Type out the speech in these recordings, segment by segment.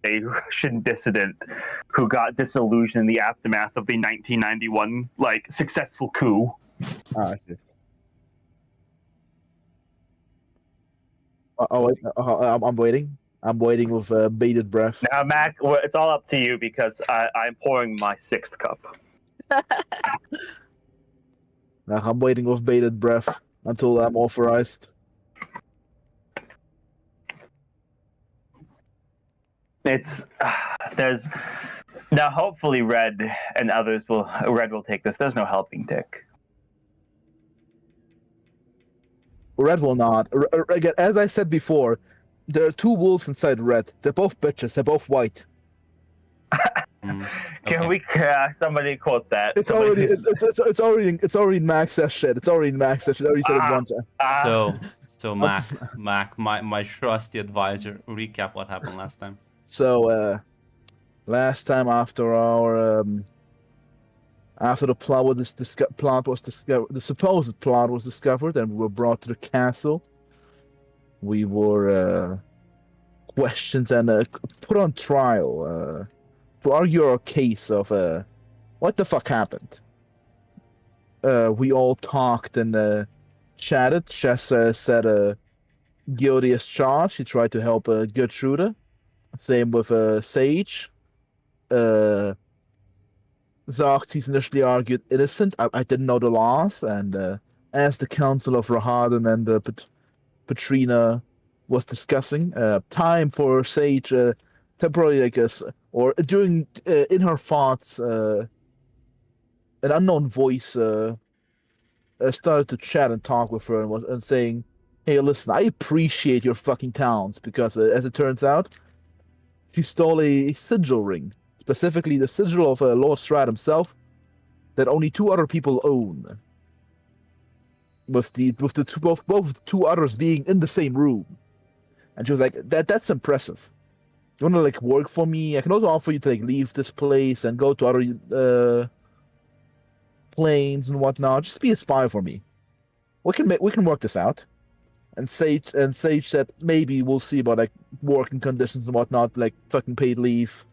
a Russian dissident who got disillusioned in the aftermath of the 1991 successful coup. I see. I'm waiting. I'm waiting with bated breath. Now, Mac, it's all up to you because I'm pouring my sixth cup. I'm waiting with bated breath until I'm authorized. It's there's now. Hopefully, Red and others will take this. There's no helping Dick. Red will not. Again, as I said before, there are two wolves inside Red. They're both bitches. They're both white. Can we? Somebody quote that. It's already. It's already. It's already in Max says shit. It's already in Max says shit. I already said it once. So Mac, my trusty advisor, recap what happened last time. So, last time after our after the plot was discovered, the supposed plot was discovered, and we were brought to the castle. We were questioned and put on trial to argue our case of what the fuck happened. We all talked and chatted. Chess said guilty as charged. He tried to help Gertrude. Same with Sage. Xerxes initially argued innocent. I didn't know the laws, and as the Council of Rahadan and Petrina was discussing, time for Sage temporarily, I guess, or during in her thoughts, an unknown voice started to chat and talk with her and saying, "Hey, listen, I appreciate your fucking talents because, as it turns out, she stole a sigil ring, specifically the sigil of Lord Strahd himself, that only two other people own. With both two others being in the same room." And she was like, "That's impressive. You wanna work for me? I can also offer you to leave this place and go to other planes and whatnot. Just be a spy for me. We can work this out." And Sage said, "Maybe we'll see about working conditions and whatnot, fucking paid leave."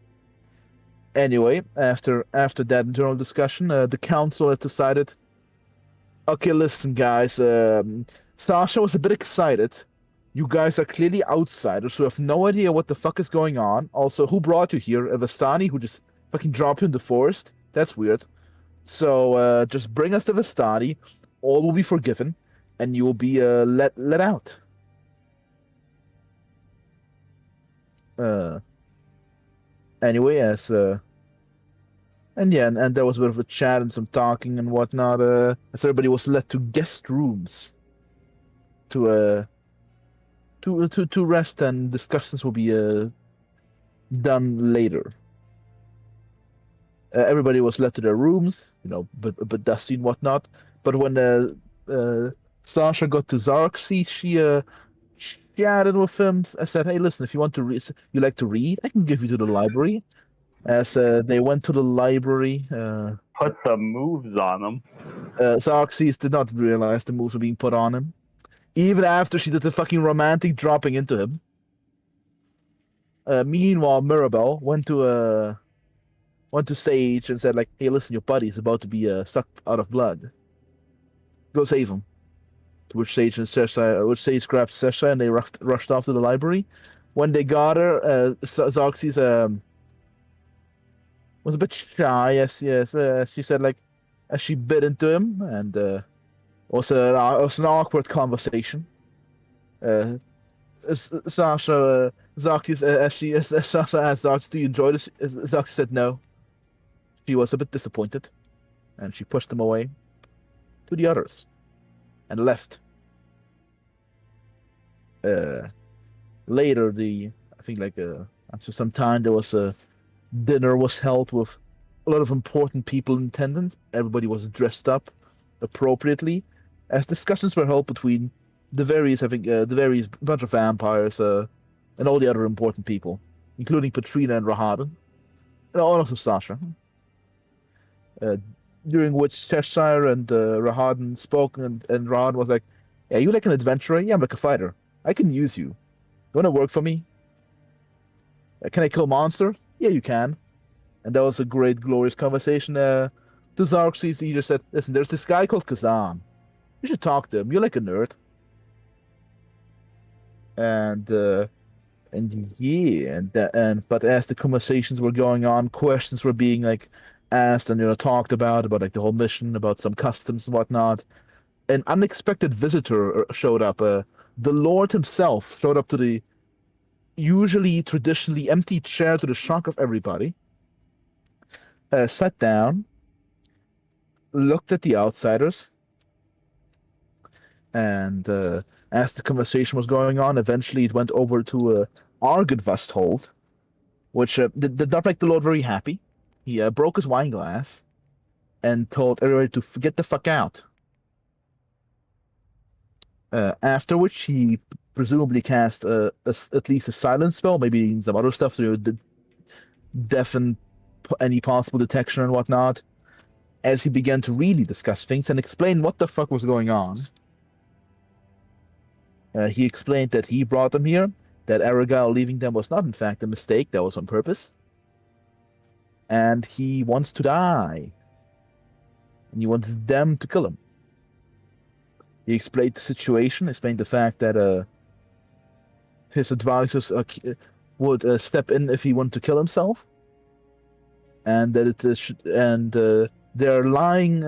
Anyway, after that internal discussion, the council has decided, okay, listen, guys, Sasha was a bit excited. You guys are clearly outsiders who have no idea what the fuck is going on. Also, who brought you here? A Vistani who just fucking dropped you in the forest? That's weird. So just bring us to Vistani. All will be forgiven, and you will be let out. Anyway, and there was a bit of a chat and some talking and whatnot. As everybody was led to guest rooms to rest, and discussions will be done later. Everybody was led to their rooms, but dusty and whatnot. But when Sasha got to Xerxes, she chatted with him. I said, "Hey, listen, if you want to read, you like to read, I can give you to the library." As they went to the library, put some moves on him. Xerxes did not realize the moves were being put on him, even after she did the fucking romantic dropping into him. Meanwhile, Mirabelle went to Sage and said, "Hey, listen, your buddy's about to be sucked out of blood. Go save him." To which Sage grabbed Sesha and they rushed off to the library. When they got her, Xerxes was a bit shy, as she said, as she bit into him, and it was an awkward conversation. Sasha, Xerxes, as Sasha asked Xerxes, "Do you enjoy this?" Xerxes said no. She was a bit disappointed, and she pushed him away to the others and left. Later, I think after some time, there was a dinner was held with a lot of important people in attendance. Everybody was dressed up appropriately, as discussions were held between the various bunch of vampires and all the other important people, including Petrina and Rahadan, and also Sasha. During which Cheshire and Rahadan spoke, and Rahadan was like, "Yeah, you like an adventurer? Yeah, I'm like a fighter. I can use you. You want to work for me?" Can I kill monster? Yeah, you can. And that was a great, glorious conversation. The Xerxes either said, listen, there's this guy called Kazan. You should talk to him. You're like a nerd. And yeah, but as the conversations were going on, questions were being like asked and talked about like the whole mission, about some customs and whatnot. An unexpected visitor showed up. The Lord himself showed up to the usually traditionally empty chair, to the shock of everybody. Sat down, looked at the outsiders, and as the conversation was going on, eventually it went over to Argidvasthold, which did not make the Lord very happy. He broke his wine glass and told everybody to get the fuck out. After which he presumably cast at least a silence spell, maybe some other stuff to deafen any possible detection and whatnot, as he began to really discuss things and explain what the fuck was going on. He explained that he brought them here, that Argyle leaving them was not in fact a mistake, that was on purpose, and he wants to die. And he wants them to kill him. He explained the situation, explained the fact that his advisors would step in if he wanted to kill himself, and that they're lying.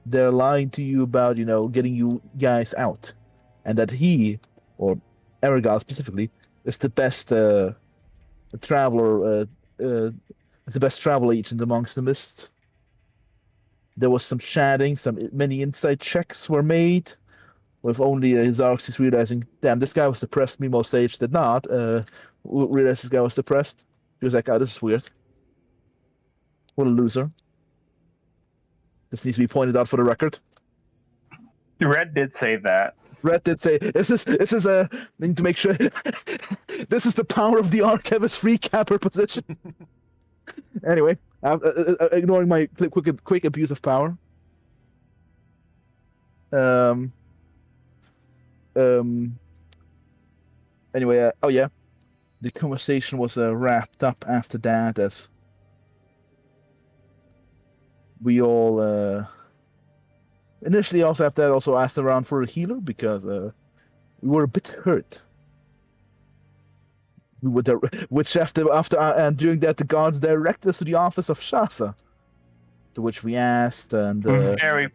They're lying to you about getting you guys out, and that he, or Argyle specifically, is the best traveler, the best travel agent amongst the mists. There was some chatting, many inside checks were made, with only Xerxes realizing, damn, this guy was depressed. Meanwhile, Sage did not realize this guy was depressed. He was like, oh, this is weird. What a loser. This needs to be pointed out for the record. Red did say that. Red did say, this is a thing to make sure. This is the power of the archivist recapper position. Anyway, ignoring my quick abuse of power. Anyway, oh yeah, the conversation was wrapped up after that, as we all initially also after that also asked around for a healer, because we were a bit hurt. We were which after and during that the guards directed us to the office of Shasa, to which we asked, and very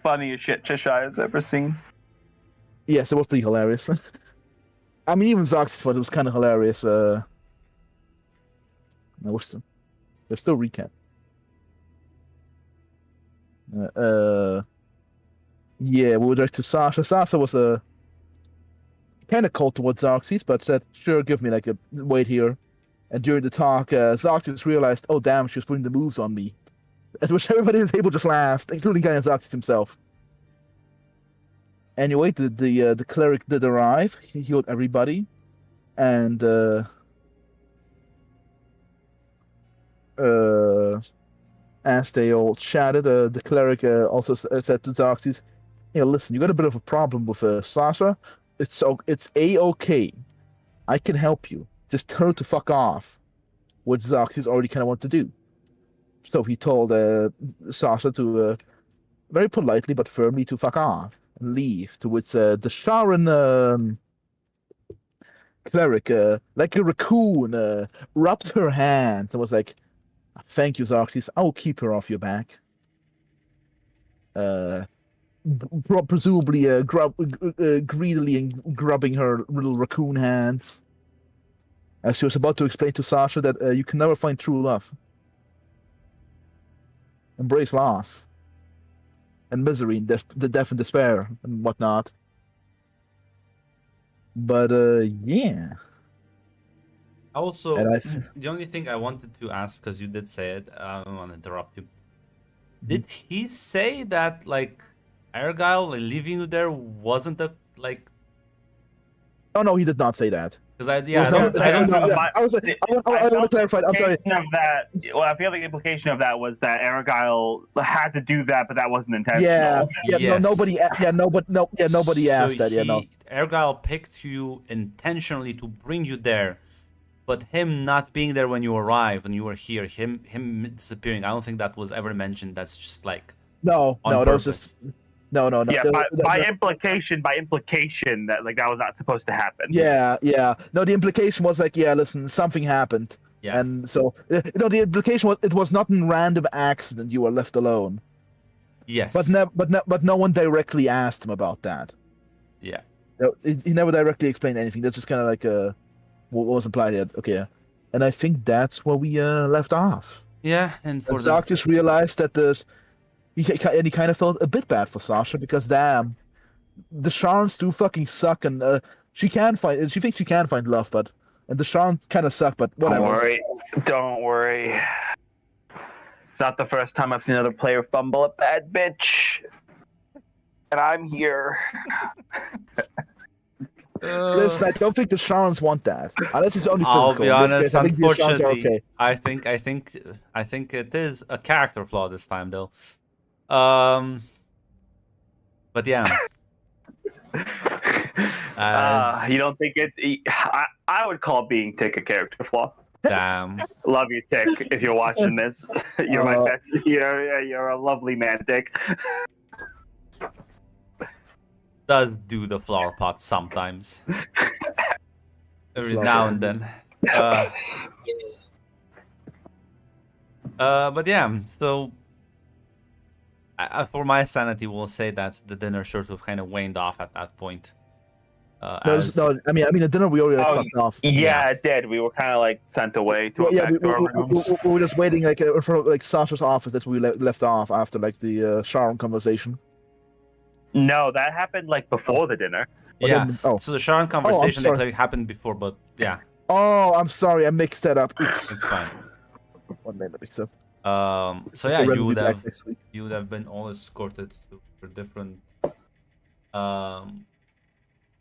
funniest shit Cheshire has ever seen. Yes, it was pretty hilarious. I mean, even Xerxes thought it was kind of hilarious. There's still recap. Yeah, we were directed to Sasha. Sasha was kind of cold towards Xerxes, but said, sure, give me like a wait here. And during the talk, Xerxes realized, oh damn, she was putting the moves on me. At which everybody at the table just laughed, including kind of Xerxes himself. Anyway, the cleric did arrive. He healed everybody. And as they all chatted, the cleric also said to Xerxes, hey, listen, you got a bit of a problem with Sasha. It's A-okay. I can help you. Just tell her to fuck off. Which Xerxes already kind of wanted to do. So he told Sasha to, very politely but firmly, to fuck off and leave. To which the Sharon cleric, like a raccoon, rubbed her hand and was like, thank you, Xerxes. I will keep her off your back. Presumably greedily and grubbing her little raccoon hands, as she was about to explain to Sasha that you can never find true love. Embrace loss and misery and the death and despair and whatnot. But yeah. Also, the only thing I wanted to ask, because you did say it, I don't want to interrupt you. Did he say that like Argyle leaving you there wasn't a like? Oh no, he did not say that. Because I want to clarify. I'm sorry. Of that, well, I feel the implication of that was that Argyle had to do that, but that wasn't intentional. Yeah. Yes. Nobody asked that. Yeah, no. Argyle picked you intentionally to bring you there, But him not being there when you arrived, when you were here, him disappearing, I don't think that was ever mentioned. That's just like No, on that was purpose. just no. Yeah, by implication, that like that was not supposed to happen. Yeah, yeah. No, the implication was like, yeah, listen, something happened, Yeah. and so no, the implication was it was not a random accident. You were left alone. Yes. But no one directly asked him about that. Yeah. No, he never directly explained anything. That's just kind of like what was implied here. Okay, yeah. And I think that's where we left off. Yeah, and for And Sark just realized that he kind of felt a bit bad for Sasha because damn, the Sharns do fucking suck, and she thinks she can find love, but and the Sharns kind of suck, but whatever. Don't worry. It's not the first time I've seen another player fumble a bad bitch, and I'm here. Listen, I don't think the Sharns want that, unless it's only physical. I'll be honest. I think the Sharns are Unfortunately, okay. I think it is a character flaw this time, though. But yeah. You don't think it? I would call being Tick a character flaw. Damn. Love you, Tick. If you're watching this, you're my best. You're a lovely man, Tick. Does do the flower pot sometimes. Every now and then. But yeah, so for my sanity, we'll say that the dinner sort of kind of waned off at that point. I mean, the dinner we already fucked off. Yeah, it did. We were kind of like sent away to our rooms. We were just waiting like in front of like Sasha's office. That's where we left off after like the Sharon conversation. No, that happened like before the dinner. Yeah. So the Sharon conversation like happened before, but yeah. Oh, I'm sorry, I mixed that up. Oops. It's fine. One minute, mix up. So yeah, you would have been all escorted to different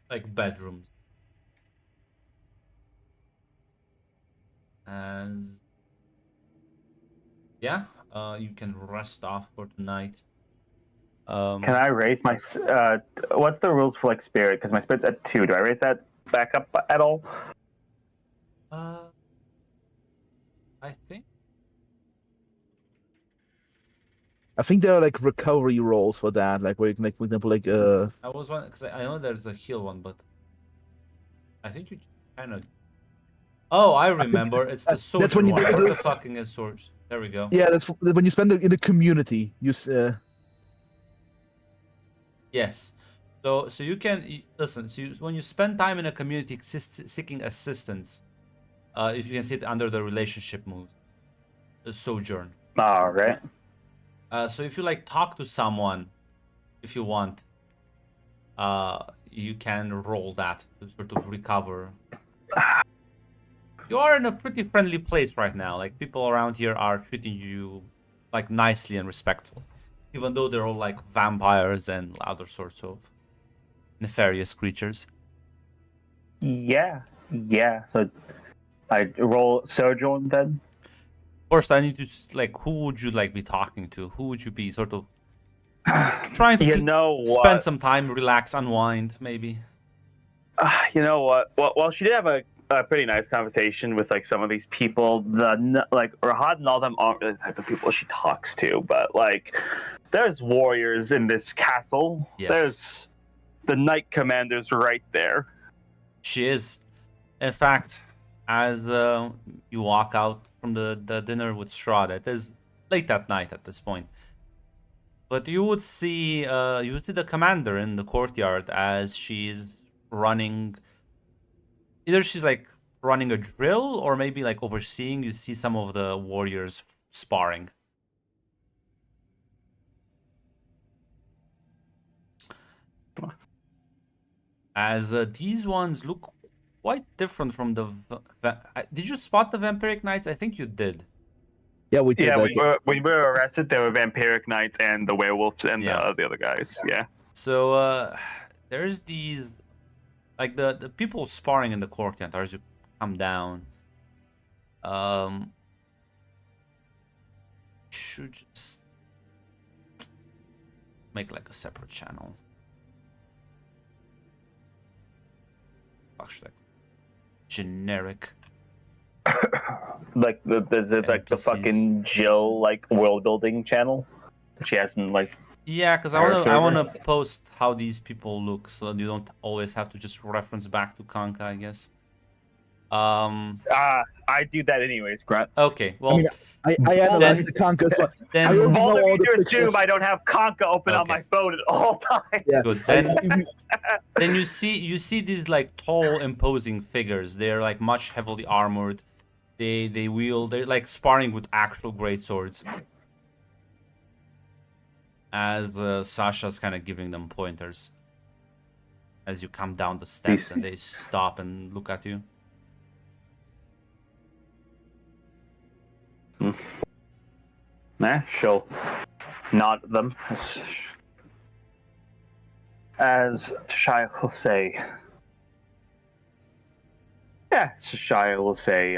like bedrooms. And yeah, you can rest off for tonight. Can I raise my what's the rules for like spirit? Because my spirit's at 2. Do I raise that back up at all? I think there are like recovery rolls for that, like where you can, like, for example, like I was one because I know there's a heal one, but I think you kind of. Oh, I remember. It's the sword. That's when you do the fucking swords. There we go. Yeah, that's when you spend it in the community. Yes. So you can listen. So when you spend time in a community seeking assistance, if you can see it under the relationship moves, the sojourn. All right. So if you like talk to someone, if you want, you can roll that to sort of recover. You are in a pretty friendly place right now. Like people around here are treating you like nicely and respectful, even though they're all like vampires and other sorts of nefarious creatures. Yeah. So I roll sojourn then. First, I need to like, who would you like be talking to? Who would you be sort of trying to spend some time, relax, unwind, maybe? You know what? Well, she did have a pretty nice conversation with like some of these people. Like Rahad and all them aren't really the type of people she talks to, but like there's warriors in this castle. Yes. There's the knight commander's right there. She is. In fact, as you walk out from the dinner with Strahd, it is late at night at this point. But you would see the commander in the courtyard as she's running. Either she's like running a drill, or maybe like overseeing. You see some of the warriors sparring. As these ones look quite different from the. Did you spot the vampiric knights? I think you did. Yeah, we did. Yeah, when we were arrested, there were vampiric knights and the werewolves and the other guys. Yeah. So there's these, like the people sparring in the courtyard as you come down. Should just make like a separate channel. Actually, like generic. Like is it like the NPCs. fucking Jill like world building channel that she has in like? Yeah, because I wanna post how these people look, so you don't always have to just reference back to Kanka, I guess. I do that anyways, Grant. Okay, well, I mean, I analyzed the Conquer as well. then I already know Bold of all you the to pictures. assume I don't have Conka open on Okay. my phone at all times. Yeah. Good. Then you see these like tall, imposing figures. They're like much heavily armored. They're like sparring with actual great swords. As Sasha's kind of giving them pointers. As you come down the steps and they stop and look at you. Nah, she'll nod at them. As Shia will say, yeah, Shia will say,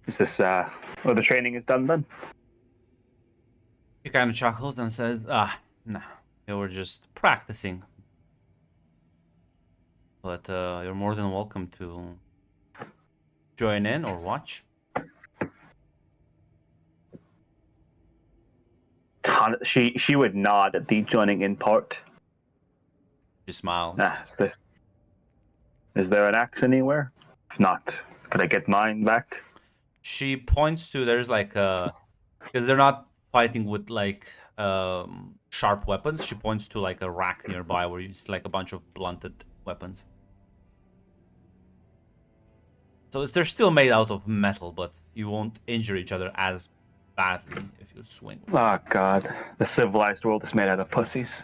is this, well, the training is done then? He kind of chuckles and says, no, they were just practicing. But you're more than welcome to join in or watch. She would nod at the joining in part. She smiles. Is there an axe anywhere? If not, could I get mine back? She points to there's like because they're not fighting with like sharp weapons. She points to like a rack nearby where you see like a bunch of blunted weapons. So they're still made out of metal, but you won't injure each other as badly if you swing. Oh god, the civilized world is made out of pussies.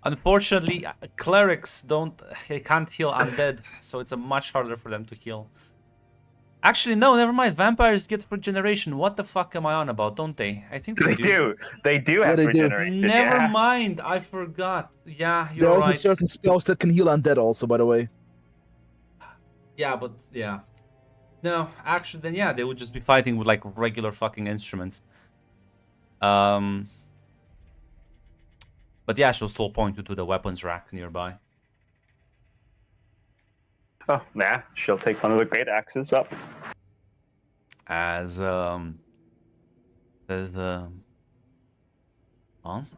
Unfortunately, clerics can't heal undead, so it's much harder for them to heal. Actually, no, never mind. Vampires get regeneration. What the fuck am I on about? Don't they? I think they do. They do have regeneration. Never mind. I forgot. Yeah, you're there are right. also certain spells that can heal undead also, by the way. Yeah, but yeah. No, actually, then yeah, they would just be fighting with like regular fucking instruments. But yeah, she'll still point you to the weapons rack nearby. Oh, yeah, she'll take one of the great axes up. As well,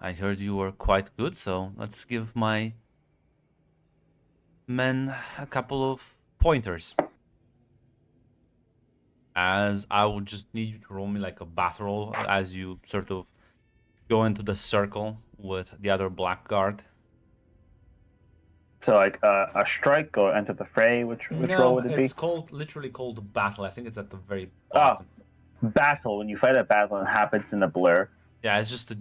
I heard you were quite good, so let's give my men a couple of pointers. As I will just need you to roll me like a battle roll as you sort of go into the circle with the other blackguard. So like a strike or enter the fray, which role would it be? It's literally called battle. I think it's at the very bottom. Battle. When you fight a battle, it happens in a blur. Yeah, it's just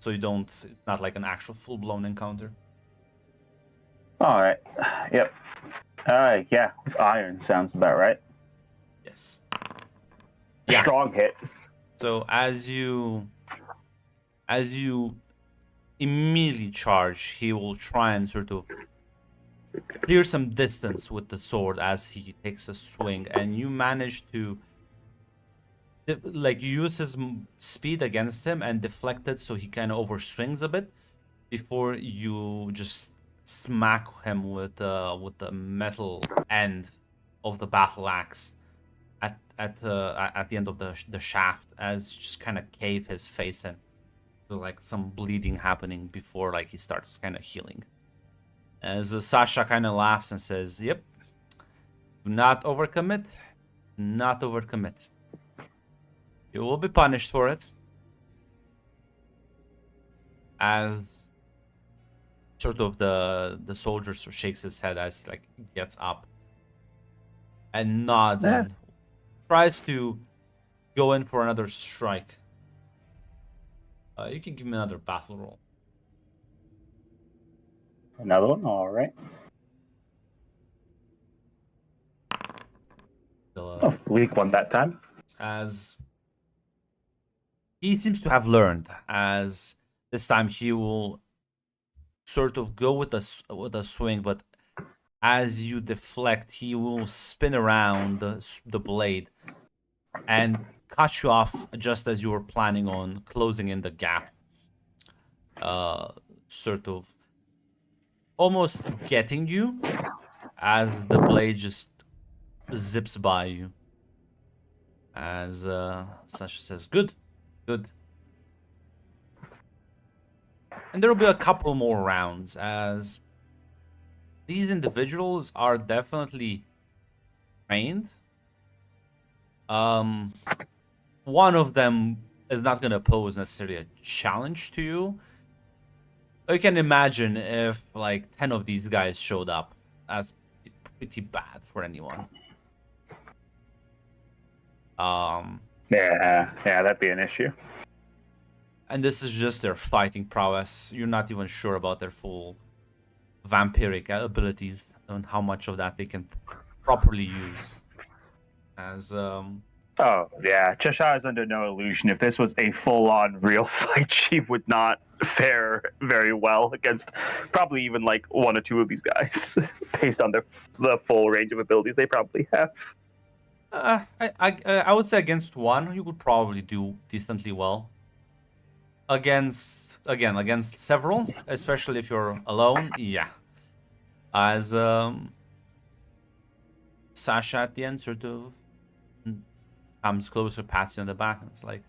so you don't. It's not like an actual full-blown encounter. All right. Yep. Yeah. Iron sounds about right. Yes. Yeah. Strong hit. So as you immediately charge, he will try and sort of clear some distance with the sword as he takes a swing, and you manage to like use his speed against him and deflect it so he kind of overswings a bit before you just smack him with the metal end of the battle axe at the end of the shaft, as you just kind of cave his face in. So like some bleeding happening before like he starts kind of healing. As Sasha kind of laughs and says, "Yep, do not overcommit, not overcommit. You will be punished for it." As sort of the soldier sort of shakes his head as he like gets up and nods and tries to go in for another strike. You can give me another battle roll. Another one? All right. Weak one that time. As he seems to have learned, as this time he will sort of go with a swing, but as you deflect, he will spin around the blade and cut you off just as you were planning on closing in the gap. Sort of almost getting you as the blade just zips by you. As Sasha says, good, good. And there will be a couple more rounds as these individuals are definitely trained. One of them is not going to pose necessarily a challenge to you. You can imagine if like 10 of these guys showed up. That's pretty bad for anyone. Yeah, that'd be an issue. And this is just their fighting prowess. You're not even sure about their full vampiric abilities and how much of that they can properly use. As Oh, yeah. Cheshire is under no illusion. If this was a full-on real fight, she would not fare very well against probably even like one or two of these guys, based on the full range of abilities they probably have. I would say against one, you would probably do decently well. Against several, especially if you're alone, yeah. As Sasha at the end sort of comes closer, pats you on the back, and it's like,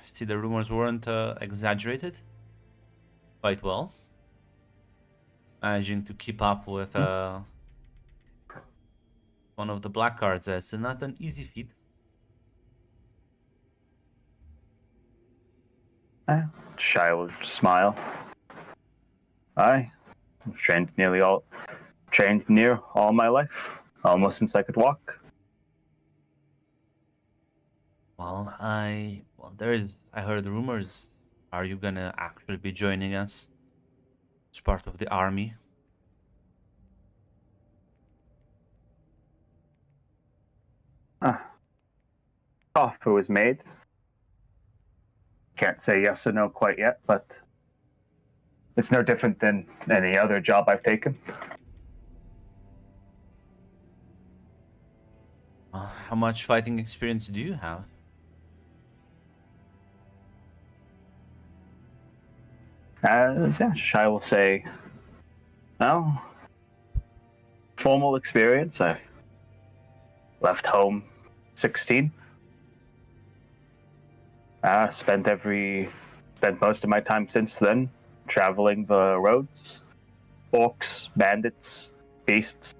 see, the rumors weren't exaggerated. Quite well. Managing to keep up with one of the black cards. It's not an easy feat. Shy will smile. I've trained near all my life, almost since I could walk. Well, I heard rumors. Are you gonna actually be joining us as part of the army? Offer was made. Can't say yes or no quite yet, but it's no different than any other job I've taken. How much fighting experience do you have? I will say, well, formal experience. I left home 16. Spent most of my time since then traveling the roads, orcs, bandits, beasts,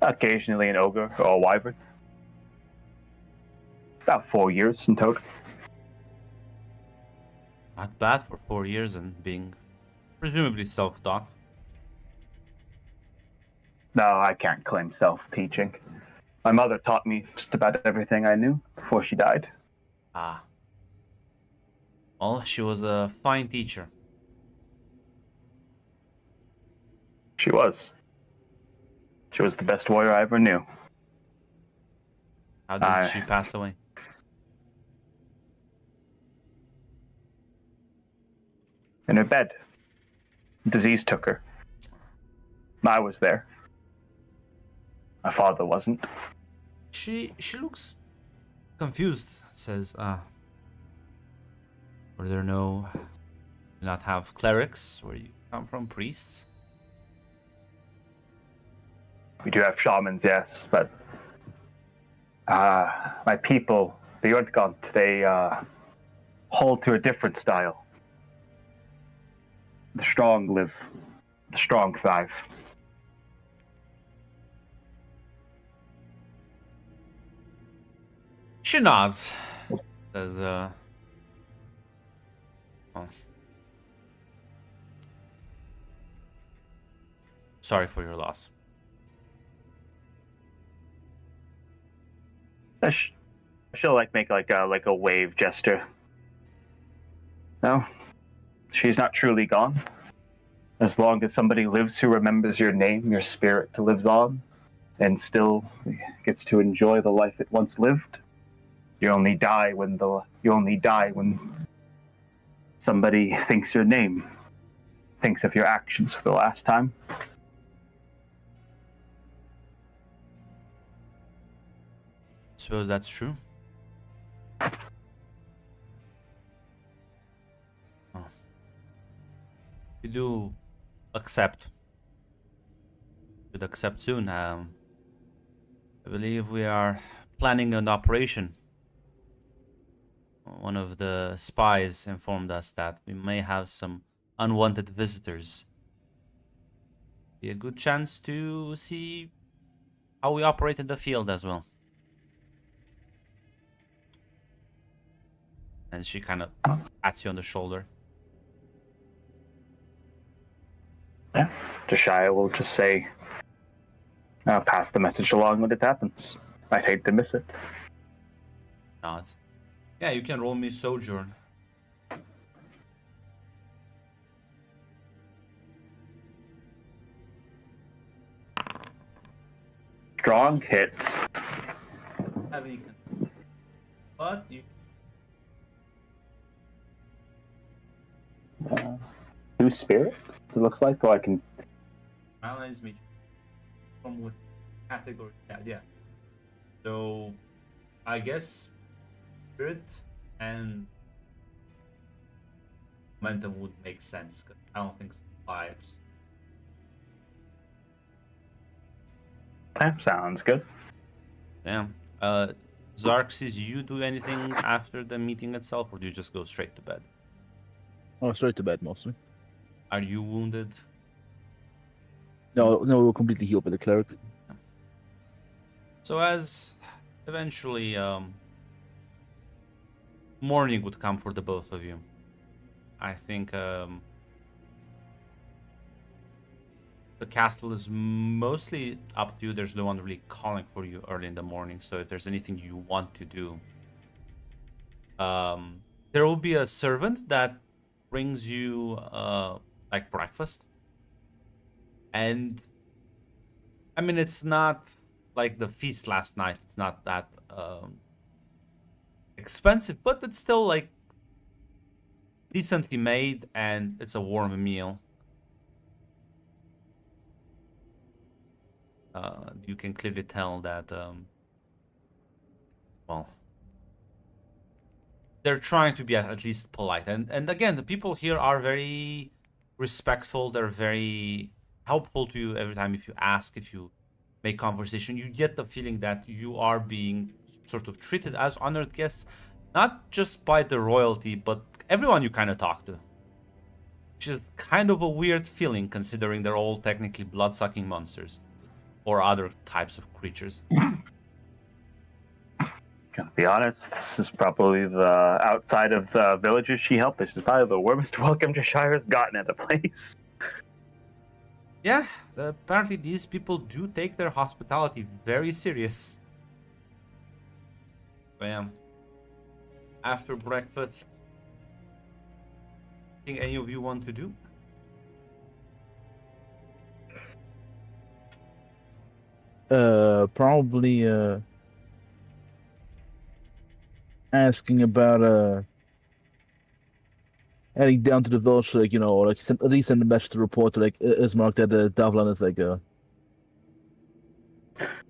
occasionally an ogre or a wyvern. About 4 years in total. Not bad for 4 years and being presumably self-taught. No, I can't claim self-teaching. My mother taught me just about everything I knew before she died. Ah. Well, she was a fine teacher. She was. She was the best warrior I ever knew. How did she pass away? In her bed. Disease took her. I was there. My father wasn't. She looks confused. Says, were there not have clerics where you come from, priests? We do have shamans, yes, but my people, the Yordgant, they hold to a different style. The strong live. The strong thrive. She nods. Says, sorry for your loss. She'll make like a wave gesture. No, she's not truly gone. As long as somebody lives who remembers your name, your spirit lives on, and still gets to enjoy the life it once lived. You only die when somebody thinks your name, thinks of your actions for the last time. Suppose that's true. Oh. You do accept. Should accept soon. I believe we are planning an operation. One of the spies informed us that we may have some unwanted visitors. Be a good chance to see how we operate in the field as well. And she kind of pats you on the shoulder. Yeah, Josiah will just say, I'll pass the message along when it happens. I'd hate to miss it. Nods. Yeah, you can roll me Sojourn. Strong hit. But you... New spirit, it looks like, or I can... Analyze me. From with category. Yeah. So, I guess spirit and momentum would make sense. Cause I don't think vibes. That sounds good. Yeah. Xarxes, you do anything after the meeting itself, or do you just go straight to bed? Oh, straight to bed mostly. Are you wounded? No, we're completely healed by the cleric. So as eventually morning would come for the both of you, I think the castle is mostly up to you. There's no one really calling for you early in the morning, so if there's anything you want to do, there will be a servant that brings you like breakfast. And I mean, it's not like the feast last night. It's not that expensive, but it's still like decently made, and it's a warm meal. You can clearly tell that, well, they're trying to be at least polite. And again, the people here are very respectful. They're very helpful to you every time if you ask, if you make conversation. You get the feeling that you are being sort of treated as honored guests, not just by the royalty, but everyone you kind of talk to. Which is kind of a weird feeling, considering they're all technically blood-sucking monsters. Or other types of creatures. Gotta be honest, this is probably the outside of the villagers she helped. This is probably the warmest welcome Joshire's gotten at the place. Yeah, apparently these people do take their hospitality very serious. Bam. After breakfast, anything any of you want to do? Probably asking about heading down to the village, like, like at least send a message to report to like Ismark that Davlan is like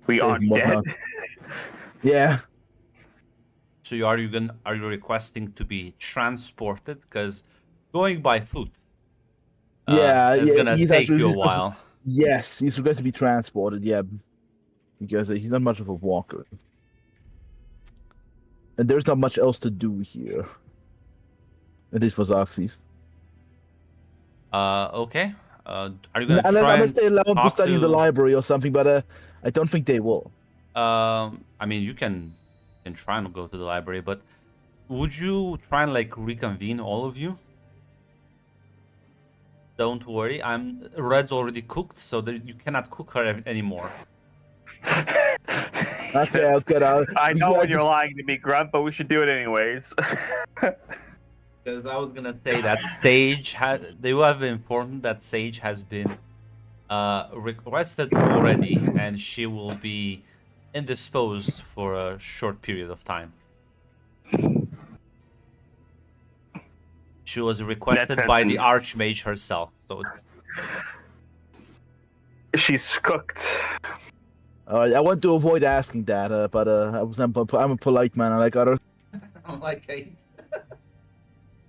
we aren't dead. Yeah. So are you requesting to be transported? Because going by foot, is gonna take you a while. Yes, he's going to be transported. Yeah, because he's not much of a walker, and there's not much else to do here. At least for Xarxes. Okay. Are you gonna try unless they allow him to study in the library or something? But I don't think they will. I mean, you can try and go to the library, but would you try and like reconvene all of you? Don't worry, Red's already cooked, so you cannot cook her anymore. Okay. I know when you're lying to me, Grunt, but we should do it anyways. Because I was gonna say that Sage they will have informed that Sage has been requested already, and she will be indisposed for a short period of time. She was requested by the Archmage herself, so she's cooked. I want to avoid asking that, but I'm a polite man. I like other. I'm like, hey.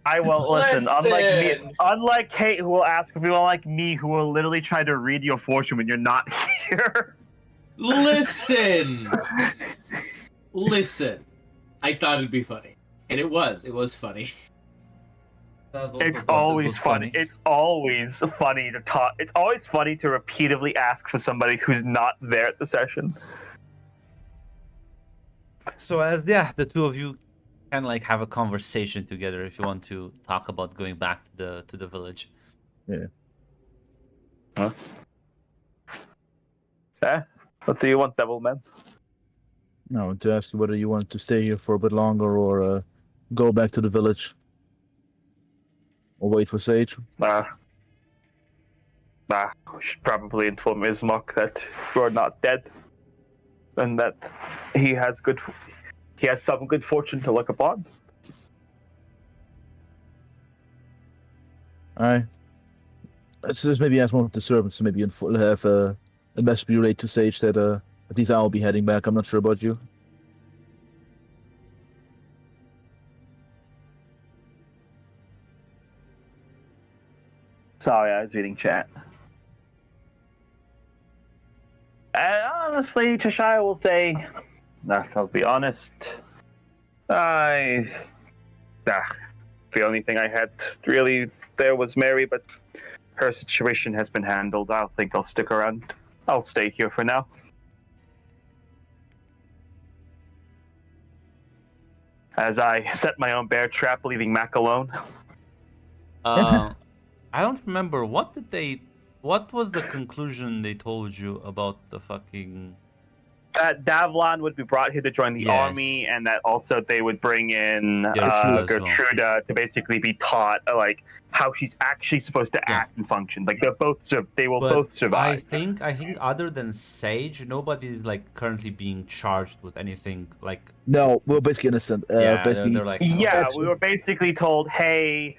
I will listen. Listen! Unlike Kate, who will ask for people like me, who will literally try to read your fortune when you're not here. Listen! Listen. I thought it'd be funny. And it was. It was funny. It's always funny. It's always funny to talk. It's always funny to repeatedly ask for somebody who's not there at the session. So as the two of you can like have a conversation together if you want to talk about going back to the village. Yeah. Huh? What do you want, Devilman? No, to ask you whether you want to stay here for a bit longer or go back to the village. Or wait for Sage. We should probably inform Ismok that you're not dead. And that he has some good fortune to look upon. Alright. Let's just maybe ask one of the servants to maybe have a message be relayed to Sage that at least I'll be heading back. I'm not sure about you. Sorry, I was reading chat. And honestly, Cheshire will say, I'll be honest, the only thing I had really there was Mary, but her situation has been handled. I don't think I'll stick around. I'll stay here for now. As I set my own bear trap, leaving Mac alone. I don't remember. What was the conclusion they told you about the fucking... That Davlon would be brought here to join the army, and that also they would bring in Gertruda to basically be taught like how she's actually supposed to act and function. Like they will both survive. I think other than Sage, nobody is like currently being charged with anything. Like no, we're basically innocent. Basically, they're like we were basically told, hey,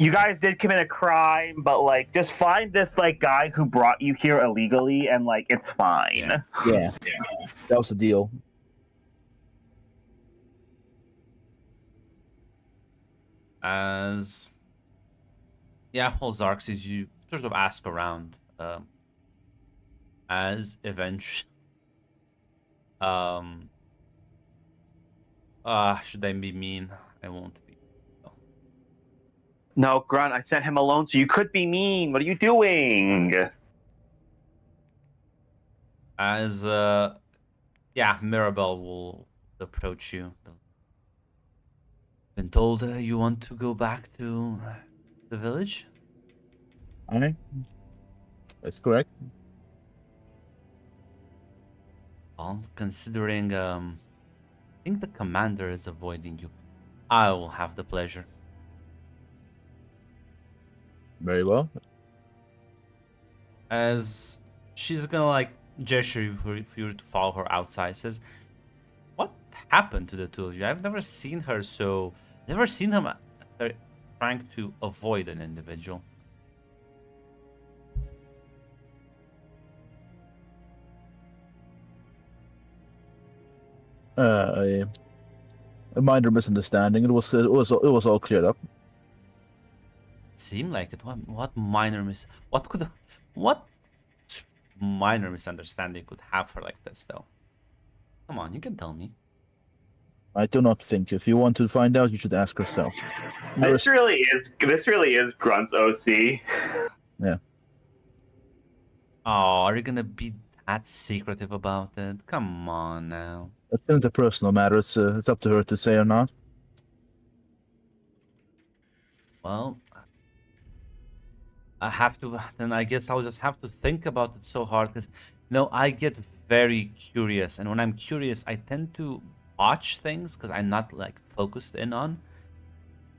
you guys did commit a crime, but like just find this like guy who brought you here illegally, and like it's fine. Yeah. That was the deal. As Xerxes, you sort of ask around, as eventually, should I be mean? I won't be. No, Grunt, I sent him alone, so you could be mean. What are you doing? As Mirabelle will approach you. Been told you want to go back to the village? Alright. That's correct. Well, considering I think the commander is avoiding you, I will have the pleasure. Very well. As she's gonna like gesture for you to follow her outside, says, "What happened to the two of you? I've never seen her never seen him trying to avoid an individual." A minor misunderstanding. It was all cleared up. Seemed like it. What minor misunderstanding could have her like this, though? Come on, you can tell me. I do not think. If you want to find out, you should ask herself. This really is Grunt's OC. Yeah. Oh, are you gonna be that secretive about it? Come on now. It's not a personal matter. It's up to her to say or not. Well, I guess I'll just have to think about it so hard, because, I get very curious, and when I'm curious, I tend to botch things, because I'm not, like, focused in on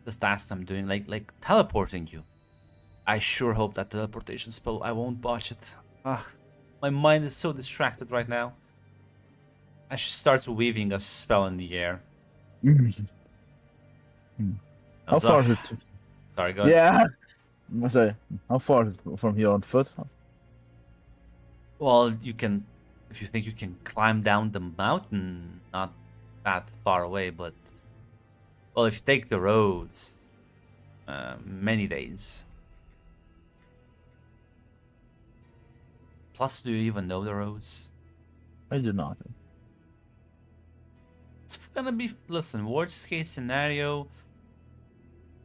the tasks I'm doing, like teleporting you. I sure hope that teleportation spell, I won't botch it. Ugh, my mind is so distracted right now. And she starts weaving a spell in the air. How far is it? Sorry, go ahead. Yeah. I'm sorry. How far is it from here on foot? Well, you can, if you think you can climb down the mountain, not that far away, but, well, if you take the roads, many days. Plus, do you even know the roads? I do not. It's gonna be, listen, worst case scenario,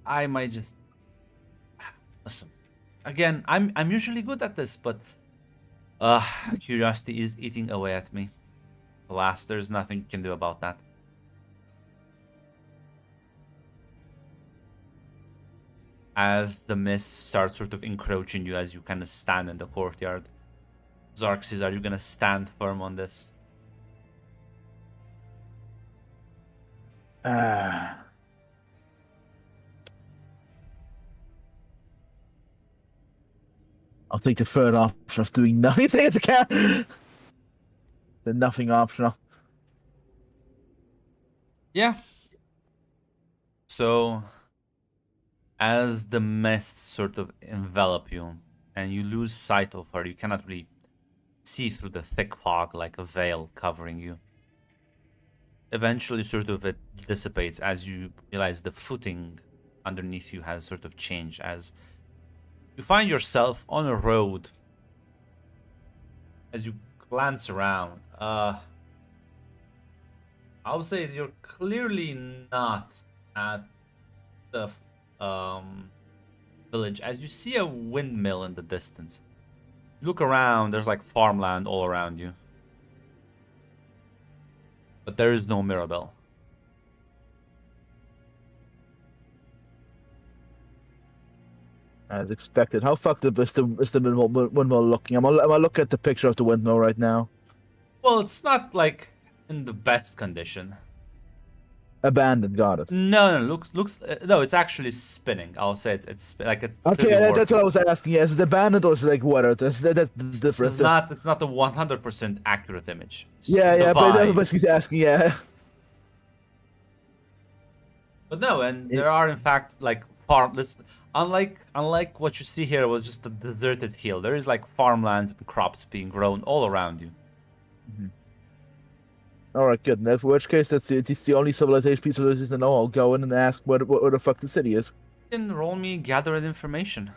I might just listen. Again, I'm usually good at this, but curiosity is eating away at me. Alas, there's nothing you can do about that. As the mist starts sort of encroaching you as you kind of stand in the courtyard. Xerxes, are you gonna stand firm on this? I'll take the third option of doing nothing. Say it again. The nothing optional. Yeah. So, as the mist sort of envelop you and you lose sight of her, you cannot really see through the thick fog like a veil covering you. Eventually, sort of it dissipates as you realize the footing underneath you has sort of changed as you find yourself on a road. As you glance around, I would say you're clearly not at the village, as you see a windmill in the distance. You look around, there's like farmland all around you. But there is no Mirabelle. As expected. How fucked up is the windmill looking? I'm gonna look at the picture of the windmill right now. Well, it's not like in the best condition. Abandoned, got it. No, looks. No, it's actually spinning. I'll say it's like it's. Okay, clearly that's what I working. was asking. Yeah, is it abandoned or is it like what? That's the difference. It's not a 100% accurate image. It's just Yeah, the but I vibes. was basically asking. Yeah. But no, and there are in fact like farmless. Unlike what you see here was just a deserted hill. There is like farmlands and crops being grown all around you. All right, good. In which case, it's the only civilization piece of civilization I know. I'll go in and ask where the fuck the city is. You can roll me gathered information.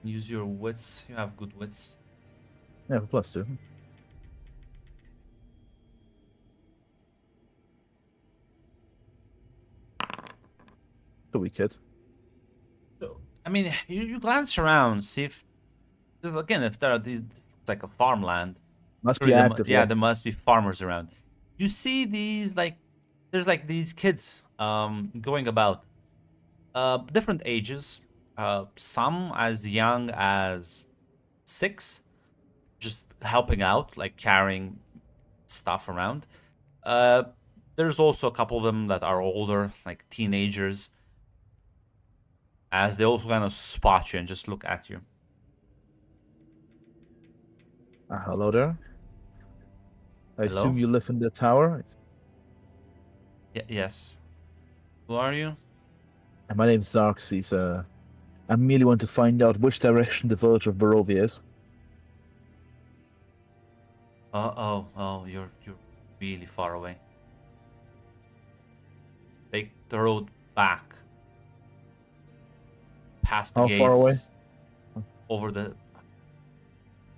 Use your wits. You have good wits. Yeah, +2. The wee kid. So, I mean, you glance around, see if again if there are these, it's like a farmland. Must Surely be there active. yeah, there must be farmers around. You see these like there's like these kids going about, different ages, some as young as 6, just helping out, like carrying stuff around. There's also a couple of them that are older, like teenagers, as they also kind of spot you and just look at you. Hello there. I Hello? assume you live in the tower. Yes. Who are you? My name's Xerxes. I merely want to find out which direction the village of Barovia is. Oh, you're really far away. Take the road back. Past the How gates. far away? Over the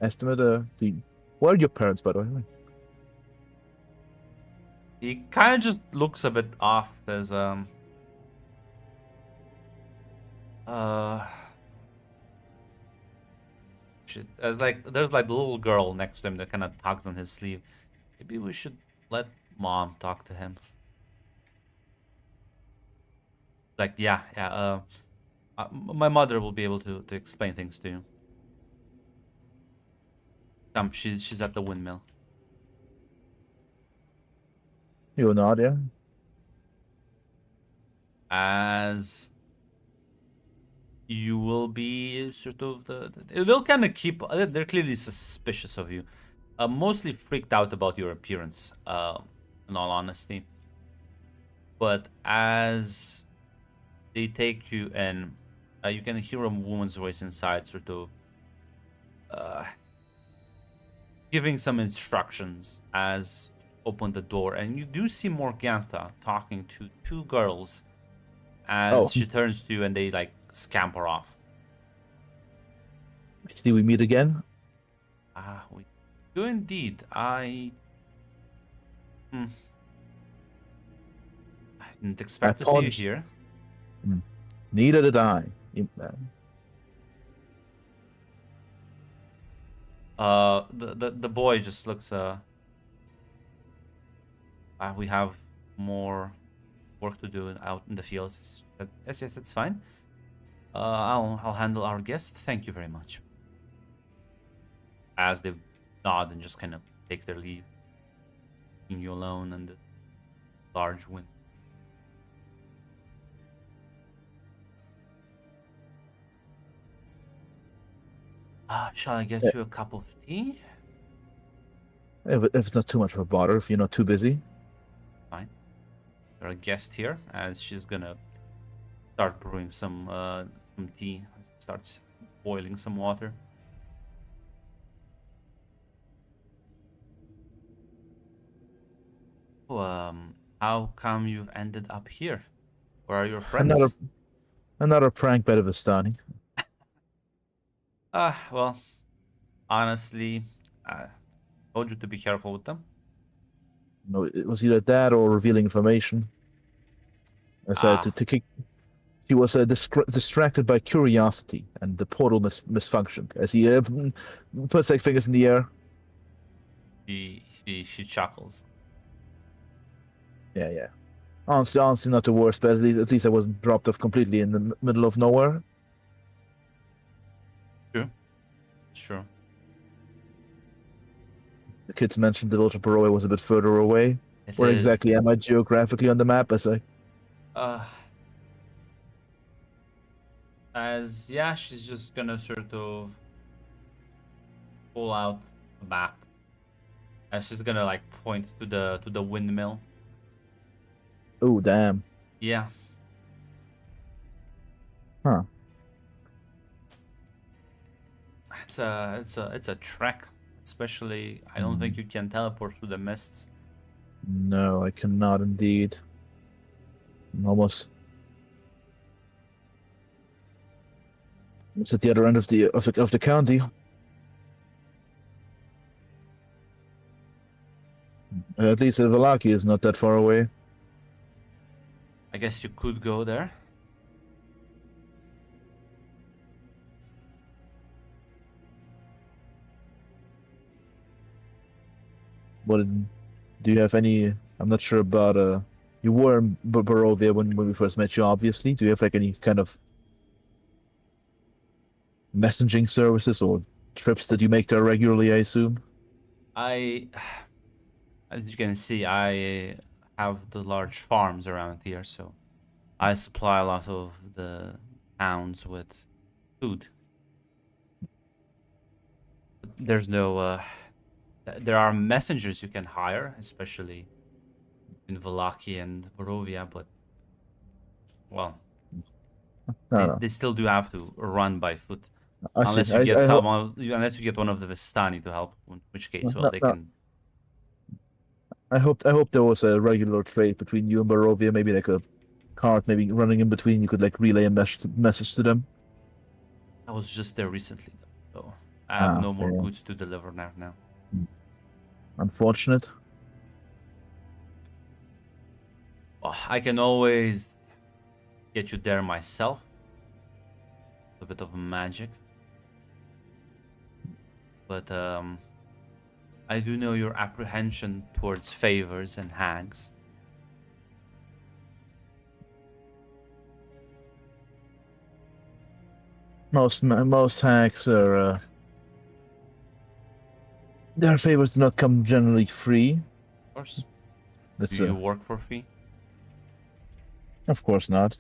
Estimate where are your parents, by the way? He kind of just looks a bit off. There's shit. There's like a little girl next to him that kind of tugs on his sleeve. Maybe we should let mom talk to him. Like yeah. My mother will be able to explain things to you. Come, she's at the windmill. You nod, yeah? As you will be sort of they'll kind of keep. They're clearly suspicious of you, mostly freaked out about your appearance. In all honesty, but as they take you in, you can hear a woman's voice inside, sort of giving some instructions as open the door, and you do see Morgantha talking to two girls as Oh. she turns to you, and they like scamper off. Did we meet again? We do indeed. I didn't expect to see you here. Neither did I. The boy just looks. We have more work to do out in the fields. Yes, it's fine. I'll handle our guest. Thank you very much. As they nod and just kind of take their leave, leaving you alone in the large wind. Shall I get you a cup of tea? If it's not too much of a bother, if you're not too busy. Fine. You're a guest here, as she's gonna start brewing some tea. Starts boiling some water. How come you've ended up here? Where are your friends? Another prank by the Vistani. Well, honestly, I told you to be careful with them. No, it was either that or revealing information. I said to kick. She was distracted by curiosity, and the portal misfunctioned. As he puts like fingers in the air. She chuckles. Yeah. Honestly, not the worst, but at least I wasn't dropped off completely in the middle of nowhere. Sure. The kids mentioned the little Barovia was a bit further away. Where exactly am I geographically on the map? She's just gonna sort of pull out a map. And she's gonna like point to the windmill. Oh damn. Yeah. Huh. It's a trek. Especially, I don't think you can teleport through the mists. No, I cannot indeed. Almost. It's at the other end of the county. At least Valaki is not that far away. I guess you could go there. What do you have any? I'm not sure about. You were in Barovia when we first met you, obviously. Do you have like any kind of messaging services or trips that you make there regularly? I assume. As you can see, I have the large farms around here, so I supply a lot of the towns with food. There's no. There are messengers you can hire, especially in Valaki and Barovia, but well, they still do have to run by foot, unless you get unless you get one of the Vistani to help. In which case, they can. I hope there was a regular trade between you and Barovia, maybe like a cart, maybe running in between. You could like relay a message to them. I was just there recently, so I have no more goods to deliver now. Unfortunate. Well, I can always get you there myself. A bit of magic. But I do know your apprehension towards favors and hags. Most hags are their favors do not come generally free. Of course. Do you work for free? Of course not.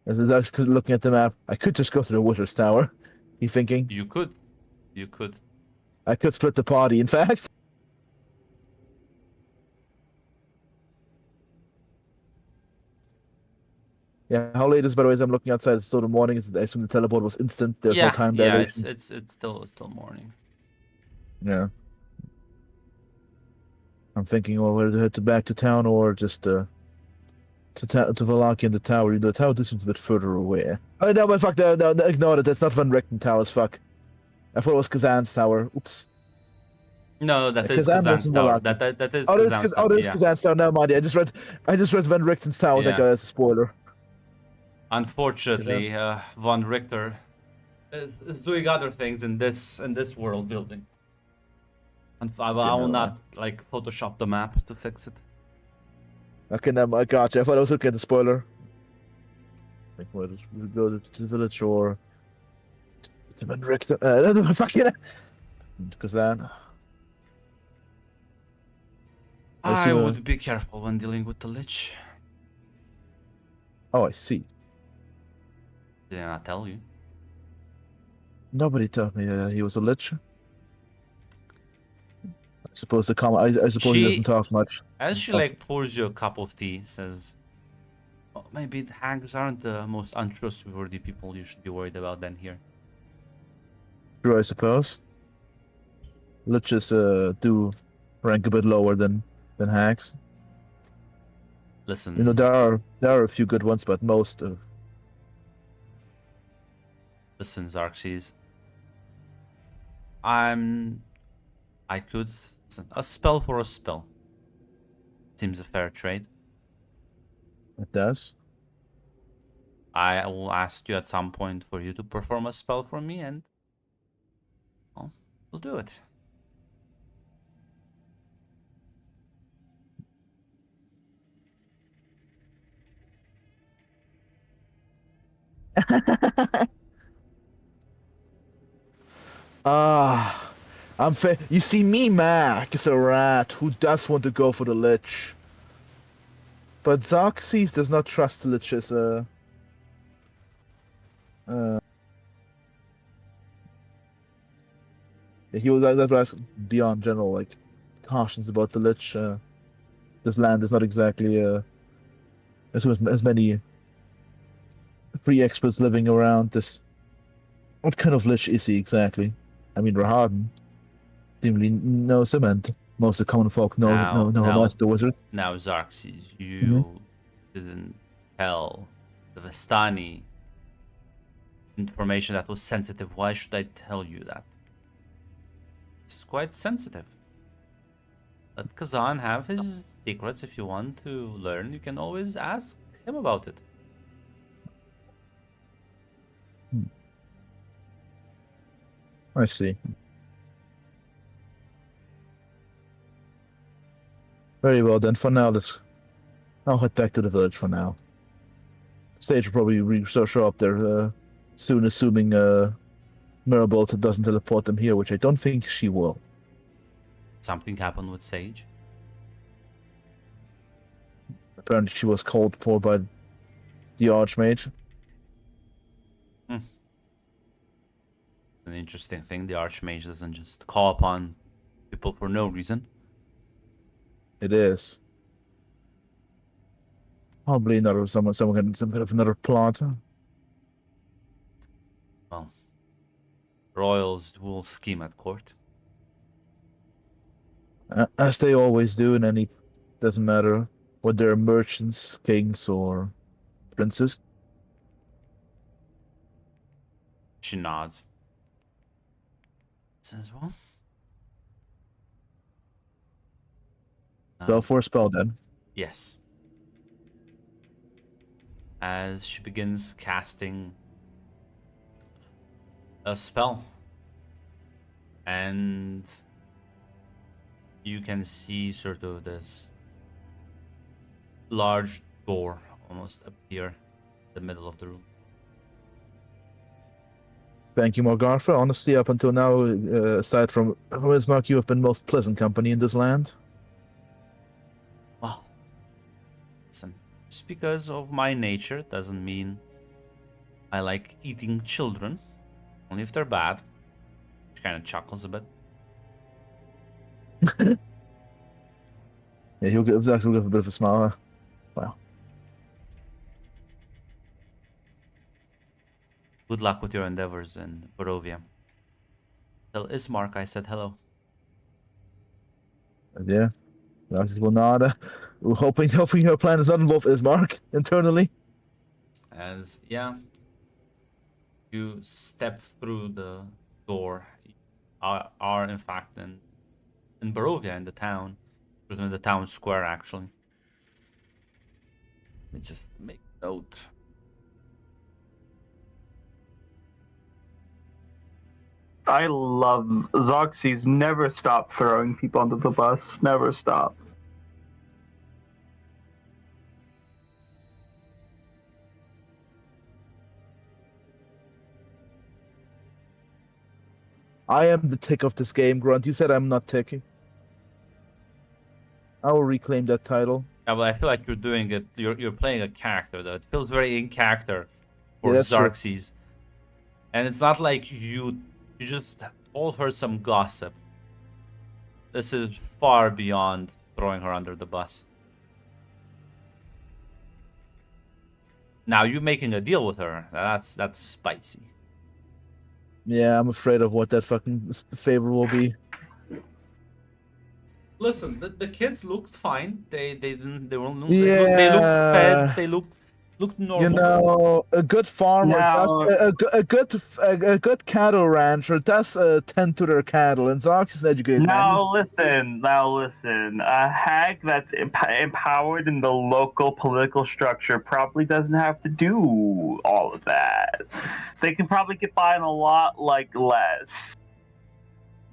As I was looking at the map, I could just go to the Witcher's Tower. You thinking? You could. I could split the party, in fact. Yeah, how late is by the way? As I'm looking outside, it's still the morning. I assume the teleport was instant. There's no Yeah, time yeah, dilation. it's still morning. Yeah. I'm thinking, well, whether to head back to town or just to Valaki and the tower. The tower seems a bit further away. Oh no, but fuck, no, ignore it. That's not Van Richten Towers. Fuck. I thought it was Kazan's tower. Oops. No, that is Kazan was Kazan's in tower. Valaki. That is Oh, Kazan's tower. there's Yeah. Kazan's tower. No, mind. I just read Van Richten's tower. I was like, Yeah. oh, that's a spoiler. Unfortunately, von Richter is doing other things in this world building. And I will not like Photoshop the map to fix it. Okay, no, I gotcha. I thought I was looking at the spoiler. Like, what is we go to the village or to Van Richten? Fucking Kazan. I would be careful when dealing with the Lich. Oh, I see. Did I not tell you? Nobody told me he was a lich. I suppose I suppose he doesn't talk much. As she like pours you a cup of tea, says, "Oh, maybe the hags aren't the most untrustworthy people you should be worried about then here." True, I suppose. Liches do rank a bit lower than hags. Listen, You know, there are a few good ones, but most listen, Xerxes. I could a spell for a spell. Seems a fair trade. it does. I will ask you at some point for you to perform a spell for me, and well, we'll do it. Ah, you see me, Mac, is a rat who does want to go for the lich. But Xerxes does not trust the liches. He was that's what I was beyond general like cautions about the lich. This land is not exactly as many free experts living around. This what kind of lich is he exactly? I mean, Rahaden seemingly knows him, and most of the common folk know him as the wizard. Now, Xerxes, you didn't tell the Vestani information that was sensitive. Why should I tell you that? It's quite sensitive. Let Kazan have his secrets. If you want to learn, you can always ask him about it. I see. Very well then. For now, I'll head back to the village for now. Sage will probably show up there soon, assuming Mirabolt doesn't teleport them here, which I don't think she will. Something happened with Sage? Apparently she was called for by the Archmage. An interesting thing. The Archmage doesn't just call upon people for no reason. It is. Probably some kind of another plot. Well, royals will scheme at court. As they always do in any, doesn't matter whether they're merchants, kings, or princes. She nods. Says, well. Go for a spell then. Yes. As she begins casting a spell. And you can see sort of this large door almost appear in the middle of the room. Thank you, Morgartha. Honestly, up until now, aside from Ismark, you have been most pleasant company in this land. Well, listen, just because of my nature doesn't mean I like eating children, only if they're bad. She kind of chuckles a bit. Yeah, Zach will give a bit of a smile. Wow. Good luck with your endeavors in Barovia. Tell Ismark I said hello. Yeah, Zoxys will not. We're hoping her plan does not involve Ismark internally. As, yeah, you step through the door, are in fact in Barovia, in the town. In the town square, actually. Let me just make note. I love Zoxys. Never stop throwing people under the bus. Never stop. I am the tick of this game, Grunt. You said I'm not ticky. I will reclaim that title. Yeah, but I feel like you're doing it. You're playing a character though. It feels very in character for Yeah, that's true. Xerxes, and it's not like you just all heard some gossip. This is far beyond throwing her under the bus. Now you making a deal with her. That's spicy. Yeah, I'm afraid of what that fucking favor will be. Listen, the kids looked fine. They didn't. They were. Yeah. They looked fed. They looked normal. You know, a good farmer, Now- a good cattle rancher does tend to their cattle, and Zox is an educated man. Now listen. A hag that's empowered in the local political structure probably doesn't have to do all of that. They can probably get by on a lot like less.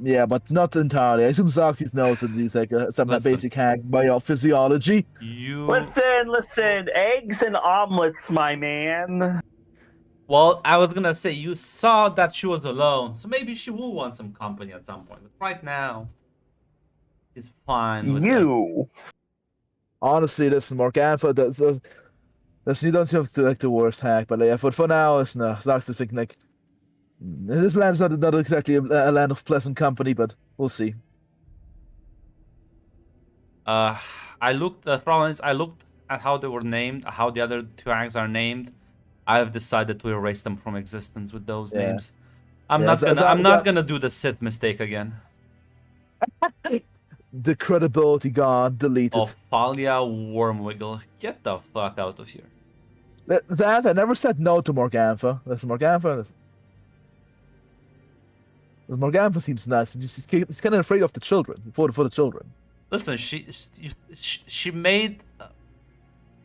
Yeah, but not entirely. I assume Zoxys knows that he's like some Listen. basic hag biophysiology. You. Listen. Eggs and omelets, my man. Well, I was gonna say you saw that she was alone, so maybe she will want some company at some point. But right now, it's fine with You. Honestly, listen, Morgantha, you don't seem to like the worst hack, but yeah, for now, it's no. Zox is thinking like, this land's not exactly a land of pleasant company, but we'll see. I looked. The problem is, I looked at how they were named, how the other two hags are named. I have decided to erase them from existence with those Yeah. names. I'm Yeah, not gonna do the Sith mistake again. The credibility gone, deleted. Ophalia Wormwiggle, get the fuck out of here. That I never said no to Morgantha. Listen, Morgantha seems nice. He's kind of afraid of the children, for the children. Listen, she made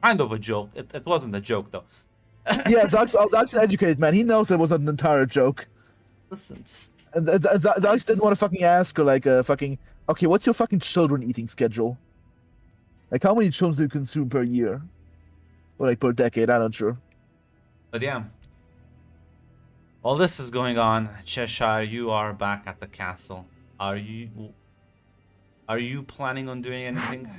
kind of a joke. It wasn't a joke though. Yeah, Zox is educated, man. He knows it wasn't an entire joke. Listen, And Zox didn't want to fucking ask her, like, okay, what's your fucking children eating schedule? Like, how many children do you consume per year? Or, like, per decade? I'm not sure. but yeah. While this is going on, Cheshire, you are back at the castle. Are you planning on doing anything?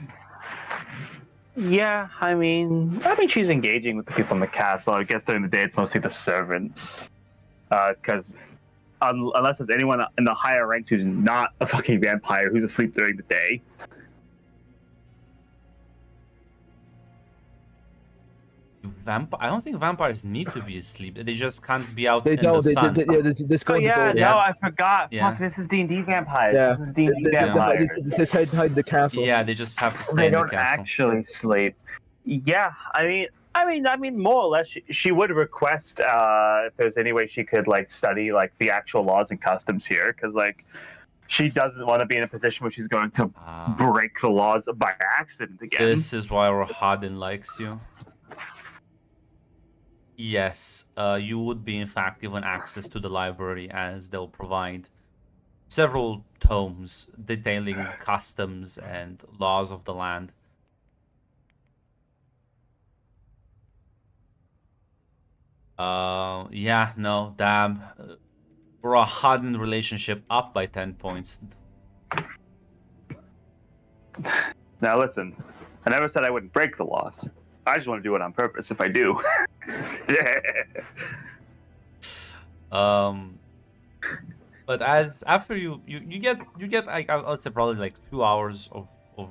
Yeah, I mean, she's engaging with the people in the castle. I guess during the day it's mostly the servants, because unless there's anyone in the higher ranks who's not a fucking vampire who's asleep during the day. I don't think vampires need to be asleep. They just can't be out They in don't. the sun. They go into the No, I forgot. Yeah. Fuck, this is D&D vampires. Yeah. This is D&D vampires. They hide in the castle. Yeah, they just have to stay They in the don't castle. actually sleep. Yeah, I mean, more or less, she would request if there's any way she could like study like the actual laws and customs here, because like she doesn't want to be in a position where she's going to break the laws by accident again. This is why Rohadin likes you. Yes, you would be in fact given access to the library, as they'll provide several tomes detailing customs and laws of the land. Yeah, no, damn. Rohadin relationship up by 10 points. Now listen, I never said I wouldn't break the laws. I just want to do it on purpose if I do. But as after you get like I'll say probably like 2 hours of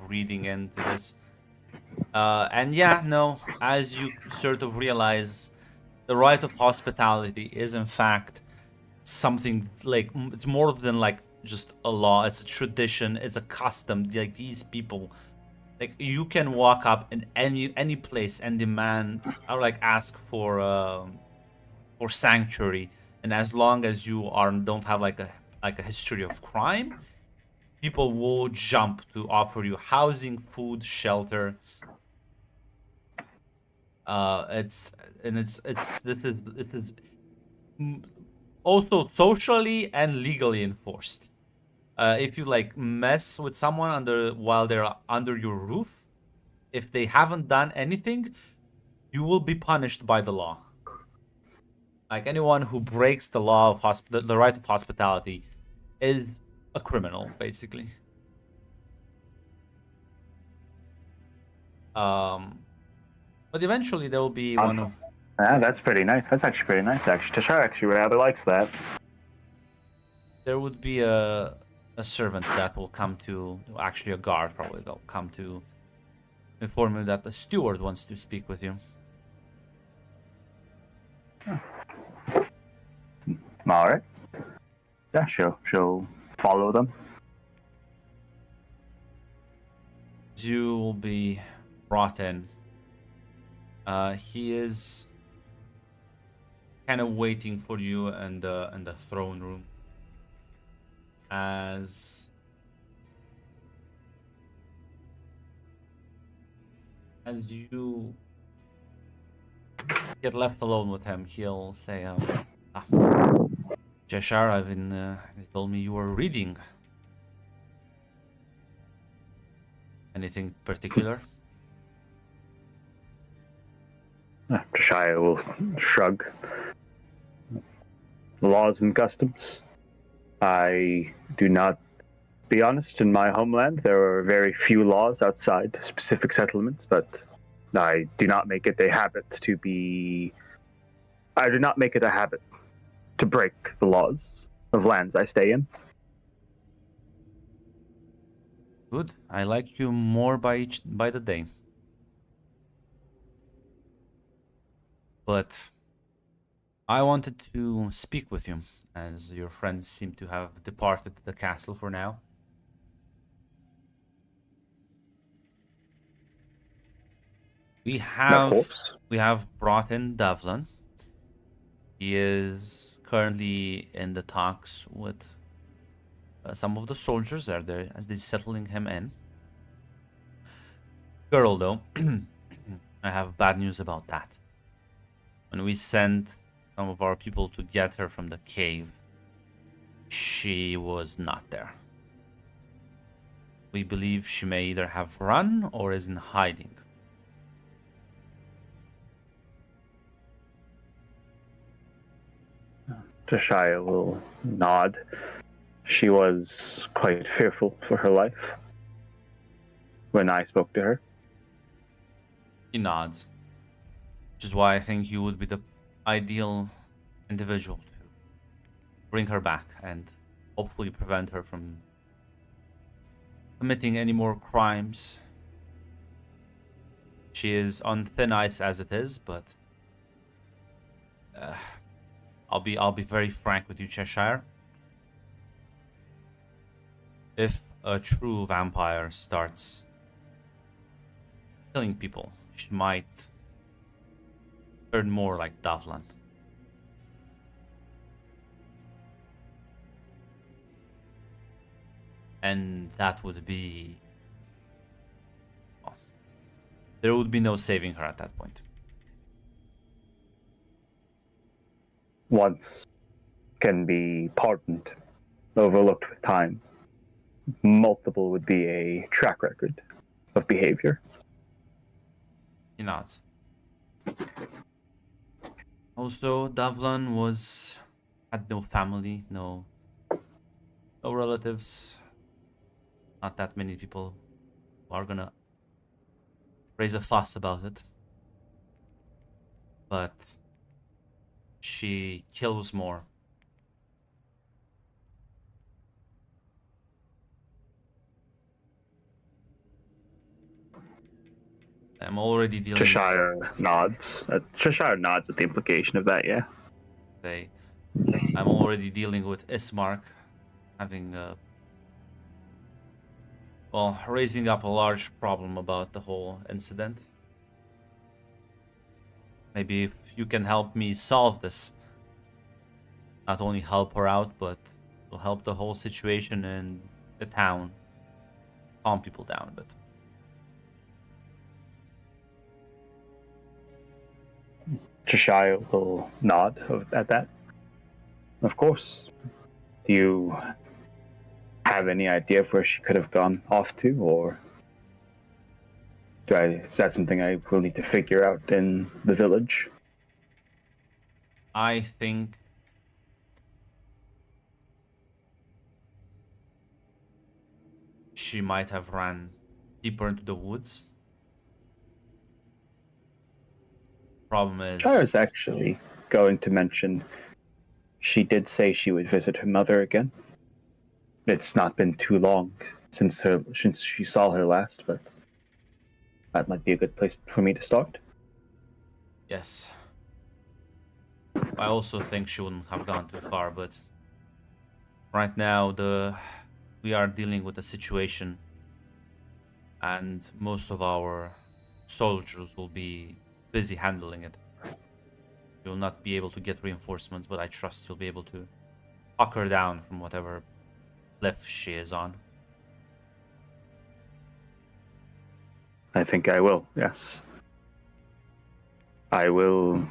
reading into this. And yeah, no, as you sort of realize the right of hospitality is in fact something like it's more than like just a law. It's a tradition. It's a custom. Like these people, like you can walk up in any place and demand or like ask for sanctuary, and as long as you are don't have like a history of crime, people will jump to offer you housing, food, shelter. It's this is also socially and legally enforced. If you like mess with someone while they're under your roof, if they haven't done anything, you will be punished by the law. Like anyone who breaks the law of the right of hospitality is a criminal, basically. But eventually there will be one of. Yeah, that's pretty nice. That's actually pretty nice. Actually, Tashar actually rather likes that. There would be a servant that will come to, actually a guard probably, they'll come to inform you that the steward wants to speak with you. All right. Yeah, she'll follow them. You will be brought in. He is kind of waiting for you in the throne room. As you get left alone with him, he'll say, Jeshar, he told me you were reading. Anything particular? Tashaya will shrug. Laws and customs. I do not, be honest, in my homeland there are very few laws outside specific settlements, but I do not make it a habit to be... I do not make it a habit to break the laws of lands I stay in. Good. I like you more by the day. But I wanted to speak with you, as your friends seem to have departed the castle for now. We have brought in Davlin. He is currently in the talks with some of the soldiers there as they're settling him in. Girl, though, I have bad news about that. When we sent some of our people to get her from the cave, she was not there. We believe she may either have run or is in hiding. Tashaya will nod. She was quite fearful for her life when I spoke to her. He nods. Which is why I think you would be the ideal individual to bring her back and hopefully prevent her from committing any more crimes. She is on thin ice as it is, but I'll be very frank with you, Cheshire. If a true vampire starts killing people, she might turn more like Davlan. And that would be... well, there would be no saving her at that point. Once can be pardoned, overlooked with time. Multiple would be a track record of behavior. He nods. Also, Davlan had no family, no relatives. Not that many people who are gonna raise a fuss about it. But she kills more. I'm already dealing Cheshire nods. Cheshire nods at the implication of that, yeah. with I'm already dealing with Ismark having well, raising up a large problem about the whole incident. Maybe if you can help me solve this, not only help her out, but will help the whole situation in the town, calm people down a bit. Cheshire will nod at that. Of course. Do you have any idea of where she could have gone off to, or is that something I will need to figure out in the village? I think she might have ran deeper into the woods. Problem is, I was actually going to mention she did say she would visit her mother again. It's not been too long since she saw her last, but that might be a good place for me to start. yes. I also think she wouldn't have gone too far, but right now we are dealing with a situation, and most of our soldiers will be busy handling it. You'll not be able to get reinforcements, but I trust you'll be able to talk her down from whatever cliff she is on. I think I will, yes. I will.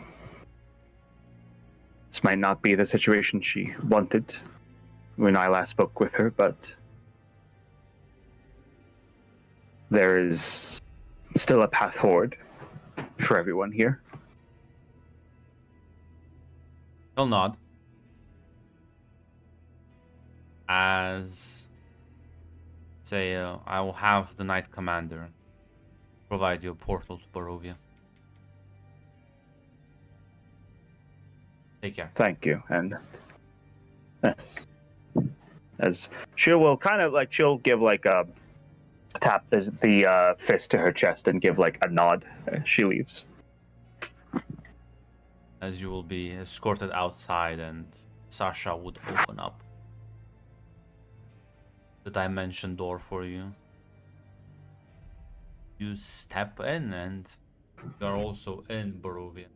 This might not be the situation she wanted when I last spoke with her, but there is still a path forward for everyone here. He'll nod. As say, I will have the Knight Commander provide you a portal to Barovia. Take care. Thank you, and yes, as she will kind of like she'll give like a tap the fist to her chest and give like a nod as she leaves. As you will be escorted outside, and Sasha would open up the dimension door for you. You step in, and you're also in Barovia.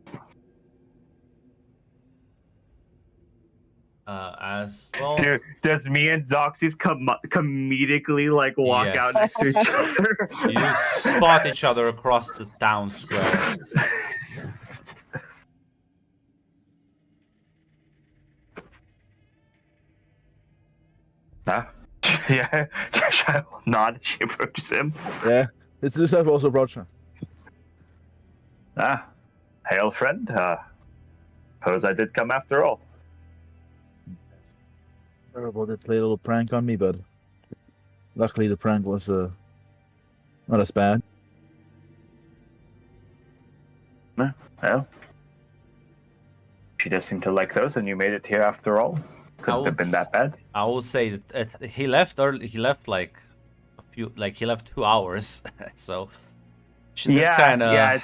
As well, Does me and Zoxys comedically like walk Yes. out next to each other? you spot each other across the town square. Ah, yeah. I will nod as she approaches him. Yeah, it's this I've also approached her. Ah, hail friend. Suppose I did come after all. Terrible, they played a little prank on me, but luckily the prank was not as bad. Well, she does seem to like those, and you made it here after all. Couldn't have been that bad. I will say that he left early. He left like he left 2 hours. So she did kind of. Yeah.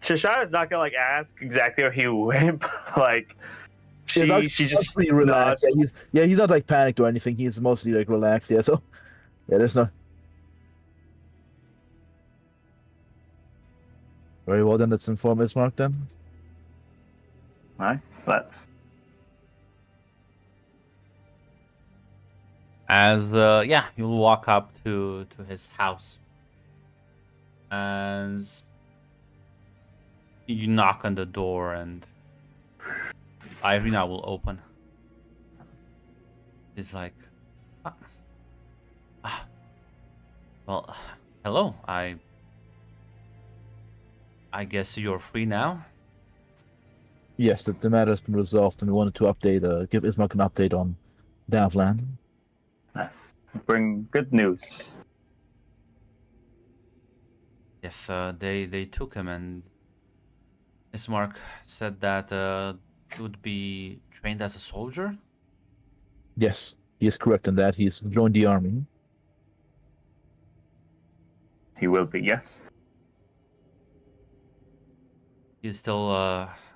Cheshire's not gonna like ask exactly where he went. Like she just mostly relaxed. Yeah, he's not like panicked or anything. He's mostly like relaxed. Yeah, so yeah, there's no. Very well then. Let's inform Ismark then. Alright, let's. As yeah, you'll walk up to his house, as you knock on the door, and Irina will open. It's like, well, hello. I guess you're free now. Yes, the matter has been resolved, and we wanted to update, give Ismark an update on Davland. Yes. Bring good news. Yes, they took him, and Ismark said that he would be trained as a soldier. Yes, he is correct in that. He's joined the army. he will be, yes. He's still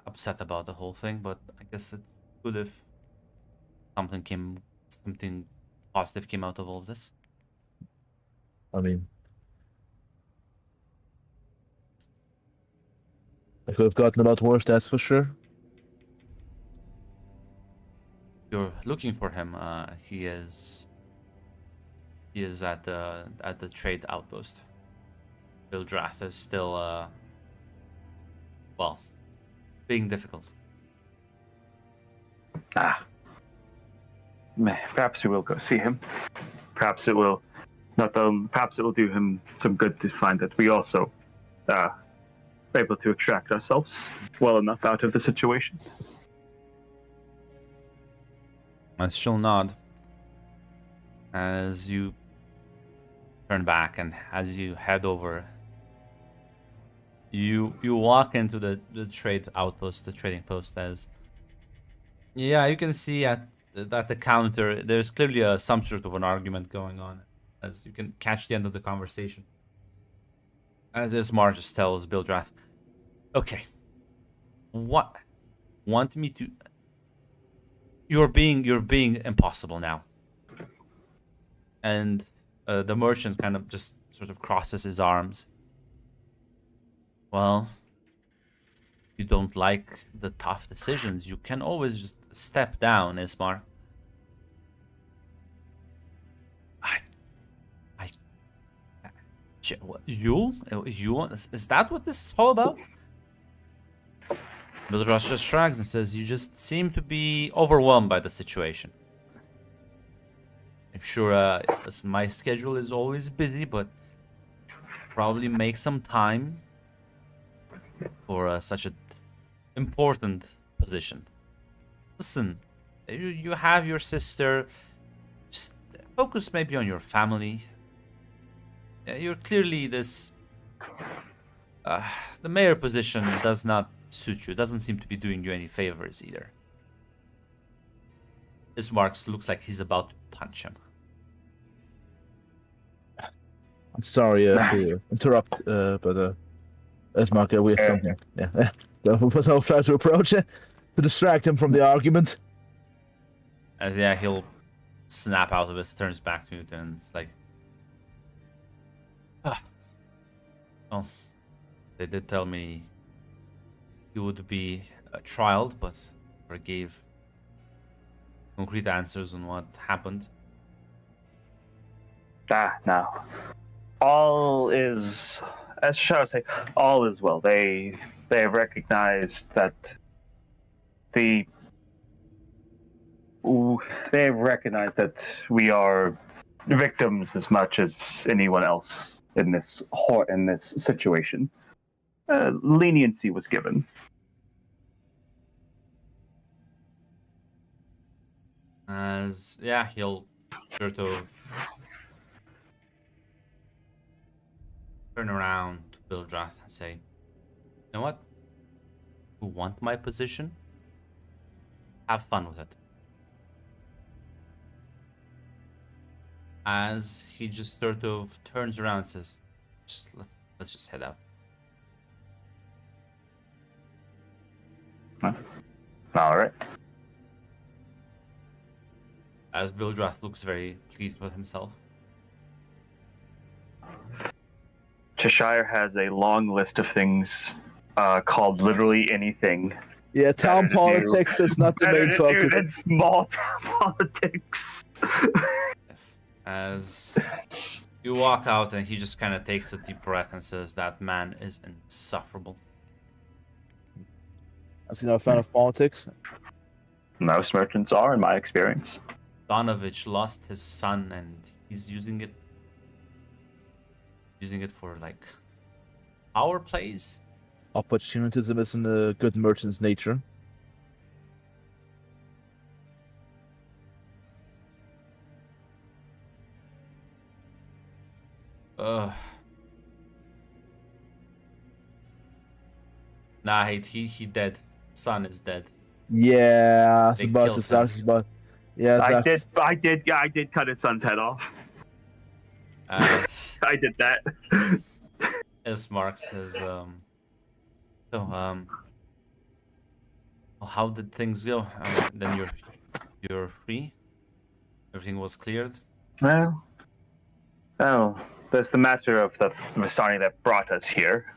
upset about the whole thing, but I guess it's good if something positive came out of all of this. I mean, it could have gotten a lot worse, that's for sure. You're looking for him. He is at the trade outpost. Bildrath is still well, being difficult. Perhaps we will go see him. Perhaps it will perhaps it will do him some good to find that we also are able to extract ourselves well enough out of the situation. And she'll nod as you turn back, and as you head over, you walk into the trade outpost, the trading post. As you can see at the counter, there's clearly some sort of an argument going on, as you can catch the end of the conversation. As Ismar just tells Bildrath, "Okay, what want me to? You're being impossible now." And the merchant kind of just sort of crosses his arms. "Well, you don't like the tough decisions. You can always just step down, Ismar." You? Is that what this is all about? Bildrath just shrugs and says, "You just seem to be overwhelmed by the situation. I'm sure my schedule is always busy, but probably make some time for such an important position. Listen, you have your sister. Just focus maybe on your family. You're clearly this... the mayor position does not suit you. It doesn't seem to be doing you any favors either." This Marks looks like he's about to punch him. I'm sorry to interrupt, but Mark, we have something. Yeah. I'll try to approach it to distract him from the argument. As he'll snap out of it, turns back to you, and it's like, "Oh, they did tell me you would be trialed, but never gave concrete answers on what happened." No. All is, as shall I say, all is well. They have recognized that they have recognized that we are victims as much as anyone else in this situation. Leniency was given. As he'll sort of turn around to Bildrath and say, "You know what? You want my position? Have fun with it." As he just sort of turns around and says, let's just head out. All right. As Bildrath looks very pleased with himself. Cheshire has a long list of things called literally anything. Yeah, town politics is not the main focus. It's small town politics. Yes. As you walk out, and he just kind of takes a deep breath and says, "That man is insufferable." Is he not a fan of politics? Most merchants are, in my experience. Donovich lost his son, and he's using it for like power plays. Opportunism isn't a good merchant's nature. Nah, he dead. Son is dead. Yeah, I was They about killed to start. him. Yeah, I did cut his son's head off. I did that. As Mark says, so how did things go? Then you're free. Everything was cleared. Well, there's the matter of the Masani that brought us here.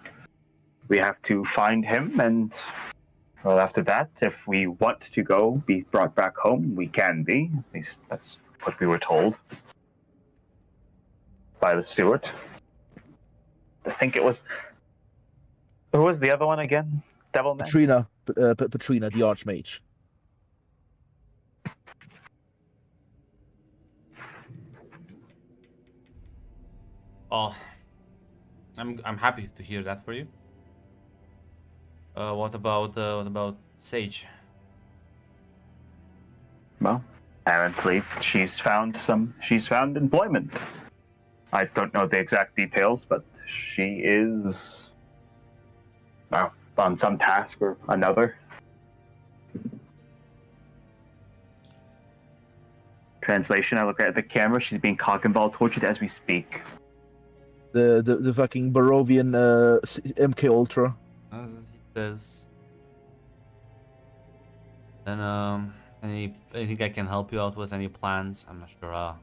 We have to find him, and well, after that, if we want to go be brought back home, we can be. At least that's what we were told by the steward. I think it was. Who was the other one again? Devilman? Petrina, the Archmage. Oh, I'm happy to hear that for you. What about Sage? Well, apparently she's found employment. I don't know the exact details, but she is on some task or another. Translation, I look at the camera, she's being cock and ball tortured as we speak. The fucking Barovian MK Ultra. As he says. Then anything I can help you out with? Any plans? I'm not sure.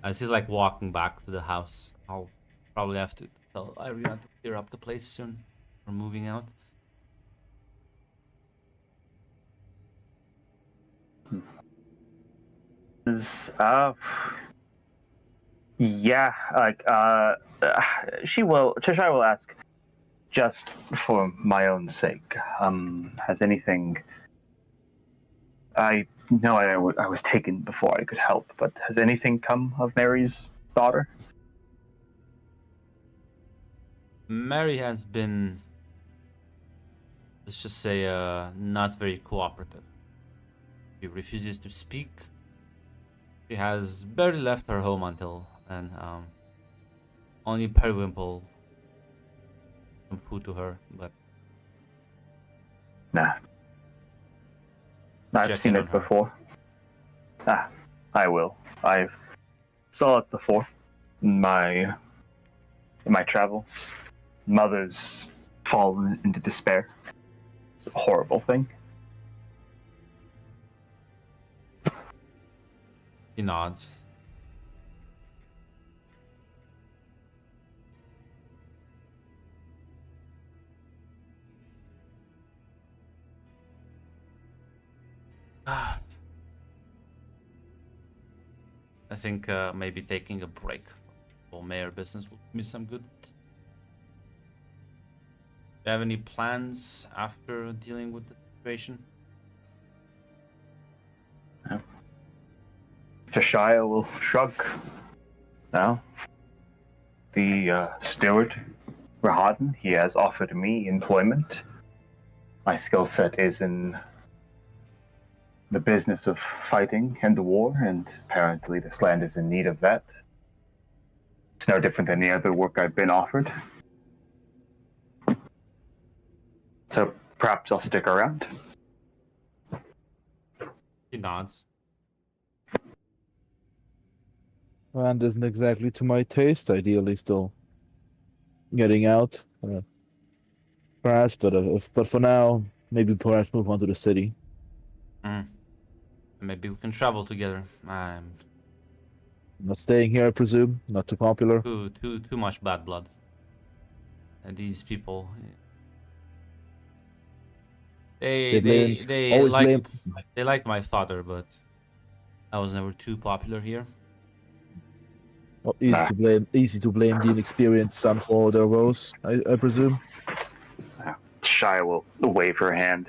As he's like walking back to the house, I'll probably have to tell everyone to clear up the place soon. We're moving out. Yeah, like Cheshire will ask, just for my own sake. Has anything? I know I was taken before I could help, but has anything come of Mary's daughter? Mary has been, let's just say, not very cooperative. She refuses to speak. She has barely left her home until then. Only Periwinkle some food to her, but Nah. I've seen it before. I will. I've saw it before in my travels. Mothers fall into despair. It's a horrible thing. he nods. I think maybe taking a break for mayor business will do me some good. Do you have any plans after dealing with the situation? No. Cheshire will shrug. Now, the steward, Rahaden, he has offered me employment. My skill set is in the business of fighting and the war, and apparently this land is in need of that. It's no different than any other work I've been offered. So perhaps I'll stick around. He nods. And isn't exactly to my taste, ideally still getting out. Perhaps, but for now, maybe perhaps move on to the city. Maybe we can travel together. Not staying here, I presume. Not too popular. Too much bad blood. And these people, they liked my father, but I was never too popular here. Well, easy to blame the inexperienced son for their woes, I presume. Shia will wave her hand,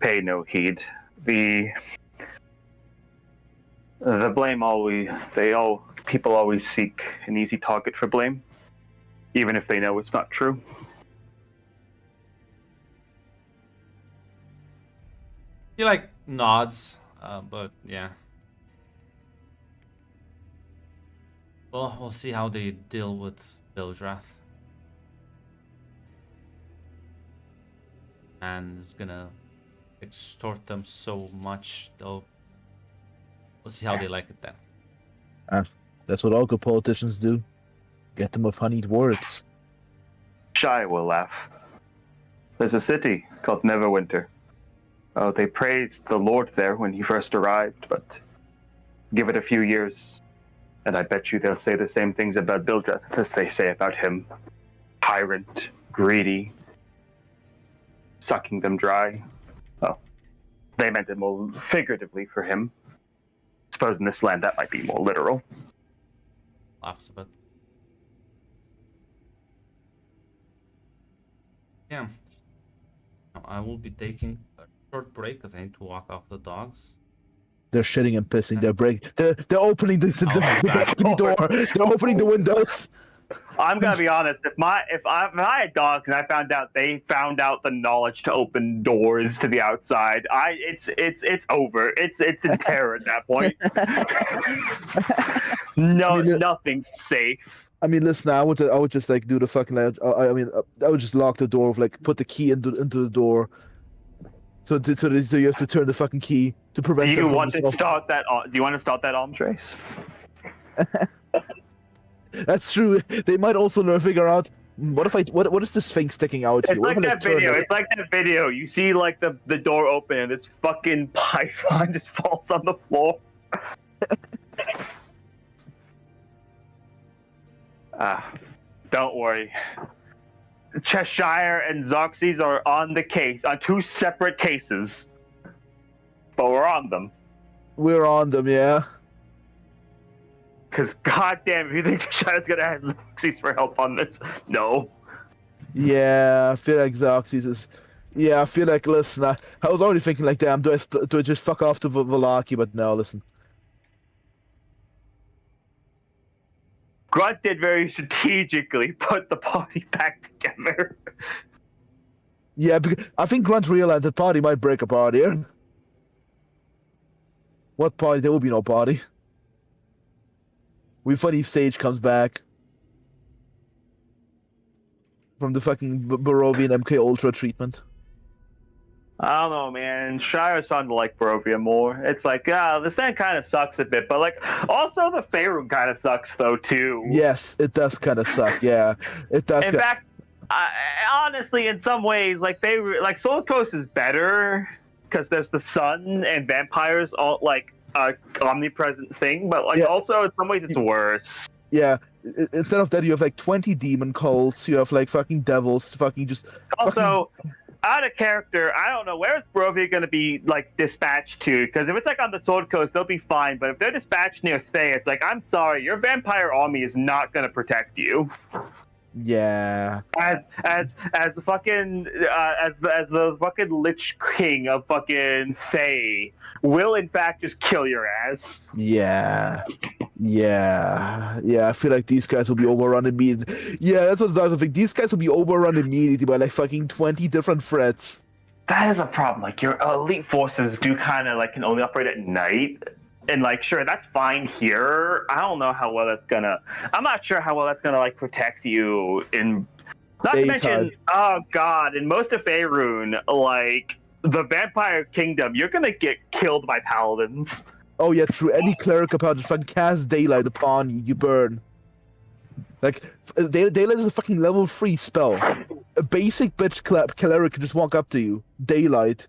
pay no heed. The blame people always seek an easy target for blame, even if they know it's not true. He like nods, but yeah. Well, we'll see how they deal with Bildrath. And is gonna extort them so much, though. We'll see how they like it then. That's what all good politicians do. Get them with honeyed words. Shai will laugh. There's a city called Neverwinter. Oh, they praised the Lord there when he first arrived, but give it a few years, and I bet you they'll say the same things about Bildreth as they say about him. Tyrant, greedy, sucking them dry. Well, they meant it more figuratively for him. Suppose in this land that might be more literal. Laughs a bit. Yeah. Now, I will be taking a short break because I need to walk off the dogs. They're shitting and pissing. They're opening the balcony door. They're opening the windows. I'm gonna be honest. If I had dogs and I found out they found out the knowledge to open doors to the outside, it's over. It's in terror at that point. No, nothing's safe. I mean, listen. I would just like do the fucking. I would just lock the door, like put the key into the door. So you have to turn the fucking key to prevent. Do you want to start that arms race? That's true. They might also figure out what is this thing sticking out here? It's like that video. It's like that video. You see like the door open and this fucking python just falls on the floor. Don't worry. Cheshire and Xerxes are on the case, on two separate cases. But we're on them. We're on them, yeah. Because goddamn, if you think Cheshire's gonna have Xerxes for help on this, no. Yeah, I feel like Xerxes is... Yeah, I feel like, listen, I was already thinking like, damn, do I just fuck off to Valaki? But no, listen. Grunt did very strategically put the party back together. Yeah, because I think Grunt realized that party might break apart here. What party? There will be no party. We funny if Sage comes back from the fucking Barovia and MK Ultra treatment. I don't know, man. Shire's starting to like Barovia more. It's like, this thing kind of sucks a bit, but like, also the Faerun kind of sucks though too. Yes, it does kind of suck. Yeah, it does. In fact, honestly, in some ways, like Soul Coast is better because there's the sun and vampires all like omnipresent thing, but like also in some ways it's worse. Yeah, instead of that, you have like 20 demon cults. You have like fucking devils. Fucking just. Also. Out of character, I don't know, where's Barovia going to be, like, dispatched to? Because if it's, like, on the Sword Coast, they'll be fine. But if they're dispatched near Thay, it's like, I'm sorry, your vampire army is not going to protect you. Yeah. As the fucking Lich King of fucking Thay will, in fact, just kill your ass. Yeah. I feel like these guys will be overrun immediately. Yeah, that's what I was thinking. These guys will be overrun immediately by like fucking 20 different threats. That is a problem. Like, your elite forces do kind of like can only operate at night. And like, sure, that's fine here. I don't know how well that's gonna. I'm not sure how well that's gonna like protect you in. Not to mention, oh god, in most of Faerun, like the Vampire Kingdom, you're gonna get killed by paladins. Oh yeah, true. Any cleric about to fucking cast daylight upon you, you burn. Like daylight is a fucking level 3 spell. A basic bitch cleric can just walk up to you. Daylight,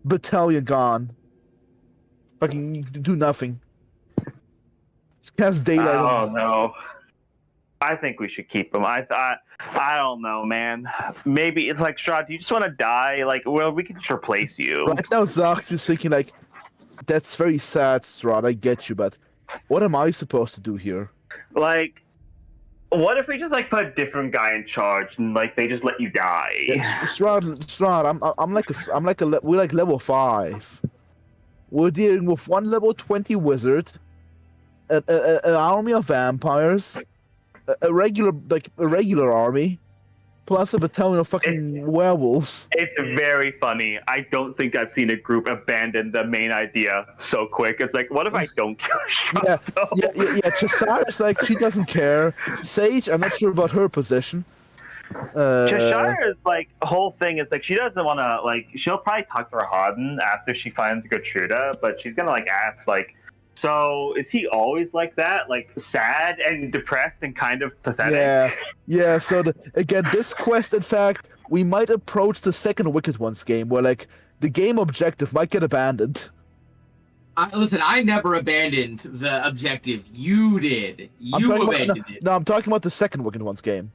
battalion gone. Fucking do nothing. Just cast daylight. Oh no. I think we should keep him. I don't know, man. Maybe it's like, Strahd, do you just want to die? Like, well, we can just replace you. Right now, Zox is thinking like, that's very sad, Strahd. I get you, but what am I supposed to do here? Like, what if we just like put a different guy in charge and like they just let you die? Strahd, we're like level 5. We're dealing with one level 20 wizard, an army of vampires, a regular army, plus a battalion of fucking werewolves. It's very funny. I don't think I've seen a group abandon the main idea so quick. It's like, what if I don't kill Strahd? Yeah. Cheshire like she doesn't care. Sage, I'm not sure about her position. Cheshire's like whole thing is like she doesn't want to like she'll probably talk to Rahadin after she finds Gertruda, but she's gonna like ask like So is he always like that, like sad and depressed and kind of pathetic? Yeah. So again, this quest, in fact, we might approach the second Wicked Ones game, where like the game objective might get abandoned. Listen, I never abandoned the objective. You did. You abandoned it. No, I'm talking about the second Wicked Ones game.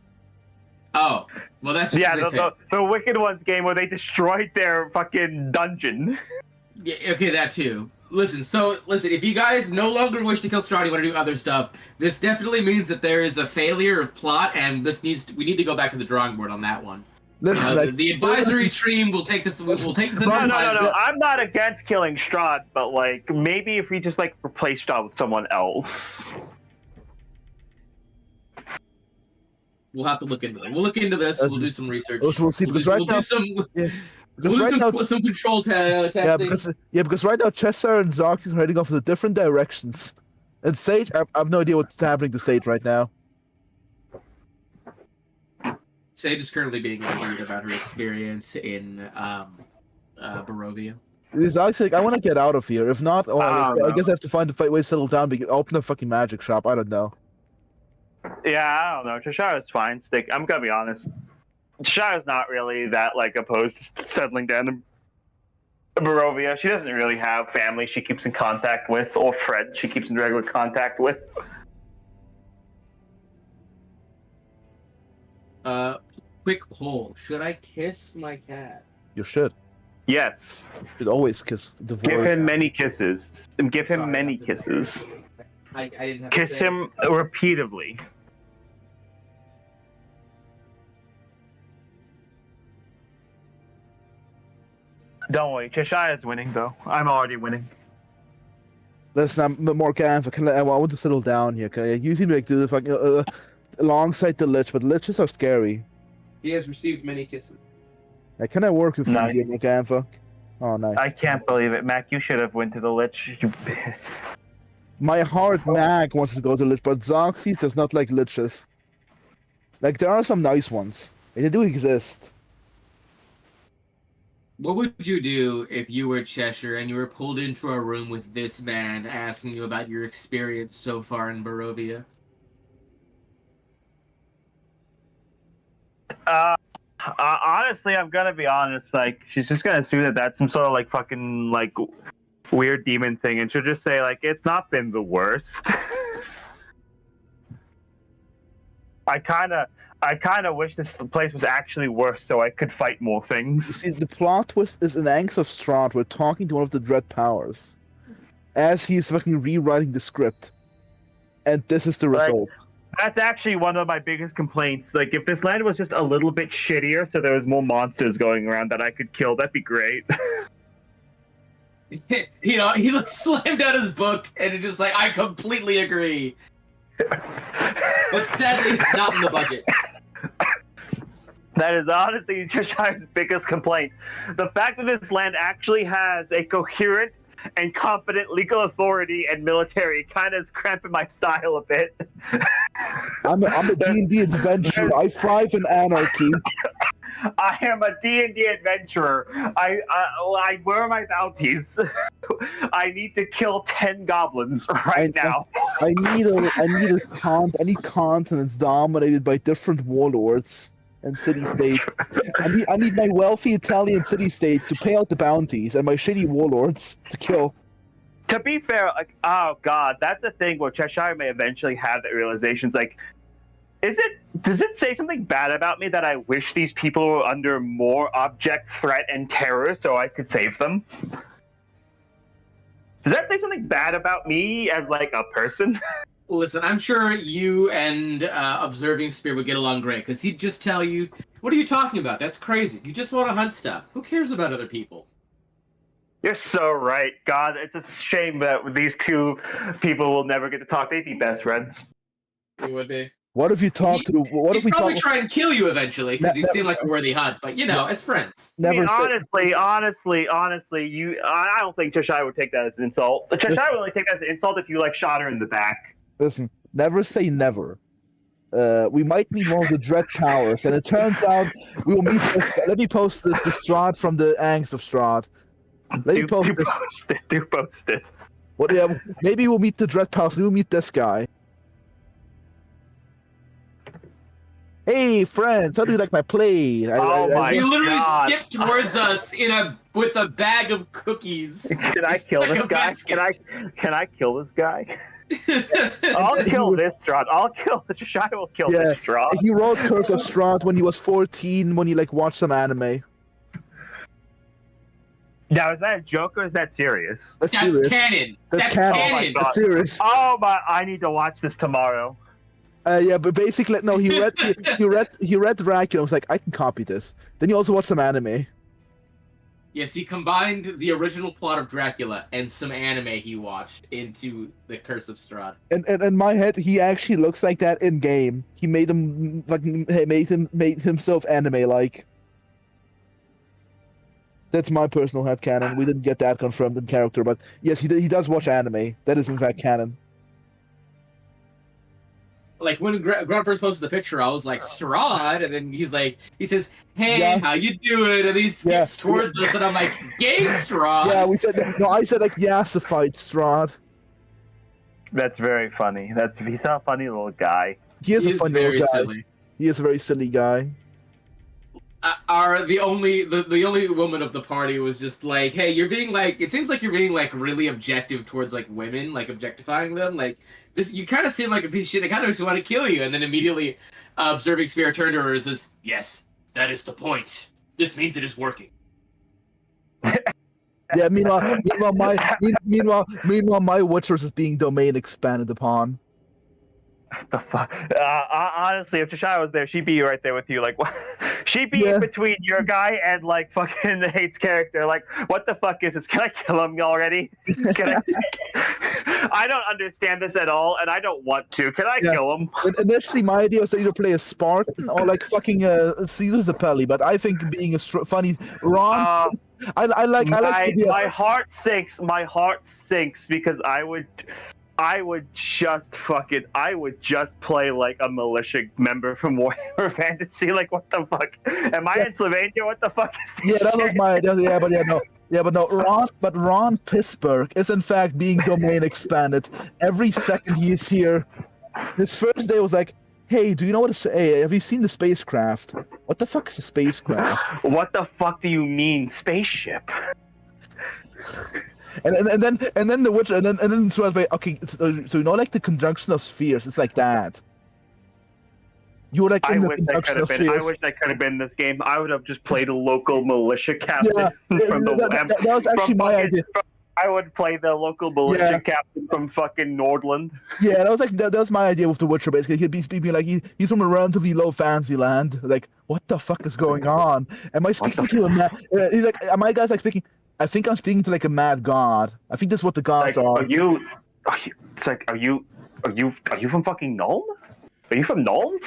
Oh, well, that's the Wicked Ones game where they destroyed their fucking dungeon. Yeah, okay, that too. Listen, if you guys no longer wish to kill Strahd, you want to do other stuff, this definitely means that there is a failure of plot, and we need to go back to the drawing board on that one. Listen, the advisory team will take this. We'll take this. No. I'm not against killing Strahd, but like maybe if we just like replace Strahd with someone else. We'll have to look into it. We'll look into this. We'll do some research. We'll see. Because right now, some control testing. Because right now Chester and Zoxys are heading off in different directions. And Sage, I have no idea what's happening to Sage right now. Sage is currently being interviewed about her experience in Barovia. Zoxys like, I want to get out of here. If not, I guess I have to find a way to settle down. Open a fucking magic shop. I don't know. Yeah, I don't know. Cheshire's fine. I'm gonna be honest. Cheshire's not really that like opposed to settling down in Barovia. She doesn't really have family she keeps in contact with, or friends she keeps in regular contact with. Quick poll. Should I kiss my cat? You should. Yes. You should always kiss the voice. Give him many kisses. Give him many kisses. I didn't have Kiss him repeatedly. Don't worry, Cheshire's winning though. I'm already winning. Listen, I'm more Morgan. I want to settle down here. Okay, you seem to like do the fucking alongside the Lich, but Liches are scary. He has received many kisses. Can I work with nice. you, Morgan? Oh, nice. I can't believe it, Mac. You should have went to the Lich. My heart Mag wants to go to Lich, but Zoxys does not like Liches. Like, there are some nice ones. They do exist. What would you do if you were Cheshire and you were pulled into a room with this man asking you about your experience so far in Barovia? Honestly, I'm gonna be honest. Like, she's just gonna assume that that's some sort of like fucking like weird demon thing, and she'll just say like, "It's not been the worst." I kind of wish this place was actually worse, so I could fight more things. You see, the plot twist is in Anks of Strahd. We're talking to one of the Dread Powers, as he's fucking rewriting the script, and this is the result. That's actually one of my biggest complaints. Like, if this land was just a little bit shittier, so there was more monsters going around that I could kill, that'd be great. He slammed out his book, and it's just like, I completely agree. But sadly, it's not in the budget. That is honestly Cheshire's biggest complaint. The fact that this land actually has a coherent and competent legal authority and military kind of is cramping my style a bit. I'm a D&D adventurer. I thrive in anarchy. I am a D&D adventurer. I wear my bounties. I need to kill 10 goblins now. I need continents dominated by different warlords and city-states. I need my wealthy Italian city-states to pay out the bounties and my shitty warlords to kill. To be fair, like, oh god, that's the thing where Cheshire may eventually have that realization. It's like, does it say something bad about me that I wish these people were under more object threat and terror so I could save them? Does that say something bad about me as like a person? Listen, I'm sure you and Observing Spear would get along great, because he'd just tell you, what are you talking about? That's crazy. You just want to hunt stuff. Who cares about other people? You're so right. God, it's a shame that these two people will never get to talk. They'd be best friends. It would be. What if you talk to the... What if we probably try and kill you eventually, because you seem like a worthy hunt, but as friends. Honestly, I don't think Cheshire would take that as an insult. Cheshire would only take that as an insult if you like shot her in the back. Listen, never say never. We might meet one of the Dread Powers, and it turns out we will meet this guy. Let me post this, the Strahd from the Anks of Strahd. Do post it. Well, yeah, maybe we'll meet the Dread Palace. We'll meet this guy. Hey, friends, how do you like my play? He literally skipped towards us with a bag of cookies. Can I kill Like this a guy? basket. Can I kill this guy? I'll kill this Strahd. I will kill this Strahd. He wrote Curse of Strahd when he was 14, when he watched some anime. Now, is that a joke or is that serious? That's serious. canon. That's canon. canon. Oh my God. That's serious. Oh my! I need to watch this tomorrow. Yeah, but basically, no, he read Dracula and was like, I can copy this. Then he also watched some anime. Yes, he combined the original plot of Dracula and some anime he watched into the Curse of Strahd. And in my head, he actually looks like that in game. He made himself anime like. That's my personal headcanon. We didn't get that confirmed in character, but yes, he does watch anime. That is in fact canon. Like when Grant first posted the picture, I was like Strahd, and then he says, "Hey, Yes. how you doing?" And he skips towards us, and I'm like, "Gay Strahd." Yeah, we said that. No, I said yassified Strahd. That's very funny. He's a funny little guy. He is a funny little guy. Silly. He is a very silly guy. The only woman of the party was just like, "Hey, you're being it seems like you're being really objective towards women, objectifying them. Like this, you kind of seem like a piece of shit. I kind of just want to kill you." And then immediately, observing Spirit turned to her and says, "Yes, that is the point. This means it is working." Yeah. Meanwhile, my Witchers is being domain expanded upon. The fuck? Honestly, if Tashai was there, she'd be right there with you. Like, what? She'd be in between your guy and fucking the Hate's character. Like, what the fuck is this? Can I kill him already? I don't understand this at all, and I don't want to. Can I kill him? Initially, my idea was to either play a Spartan or fucking Caesar Zappelli, but I think being a funny Ron. I like the idea. My heart sinks. My heart sinks because I would just play a militia member from Warhammer Fantasy. Like, what the fuck? Am I in Slovenia? What the fuck is this? Yeah, that was my idea. But no. Ron Pittsburgh is in fact being domain expanded. Every second he is here. His first day was like, "Hey, do you know what? Hey, have you seen the spacecraft? What the fuck is a spacecraft? What the fuck do you mean, spaceship?" And then the Witcher, and then so I was like, okay, so you know, the conjunction of spheres, it's like that. You were in the conjunction of spheres. I wish I could have been in this game. I would have just played a local militia captain from that was actually my idea. I would play the local militia captain from fucking Nordland. Yeah, that was my idea with the Witcher. Basically, he'd be speaking he's from a relatively low fancy land. Like, what the fuck is going on? Am I speaking to a man? He's like, my guy's speaking. I think I'm speaking to a mad god. I think that's what the gods are. Are you from fucking Nuln? Are you from Nuln?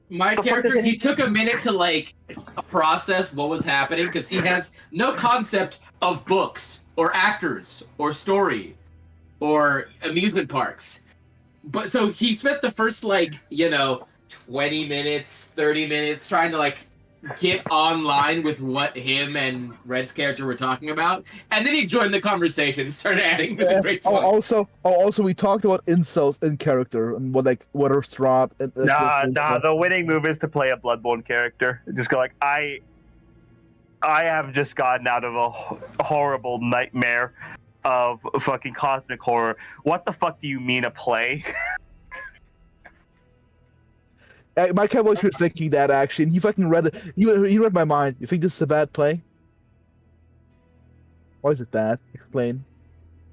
My character, he took a minute to process what was happening because he has no concept of books or actors or story or amusement parks. But so he spent the first 20 minutes, 30 minutes trying to get online with what him and Red's character were talking about, and then he joined the conversation and started adding with the great point. Also, we talked about incels in character and what are Strahd. Nah. The winning move is to play a Bloodborne character. Just go I have just gotten out of a horrible nightmare of fucking cosmic horror. What the fuck do you mean a play? My cowboy was thinking that actually, and he fucking read it. He read my mind. You think this is a bad play? Why is it bad? Explain.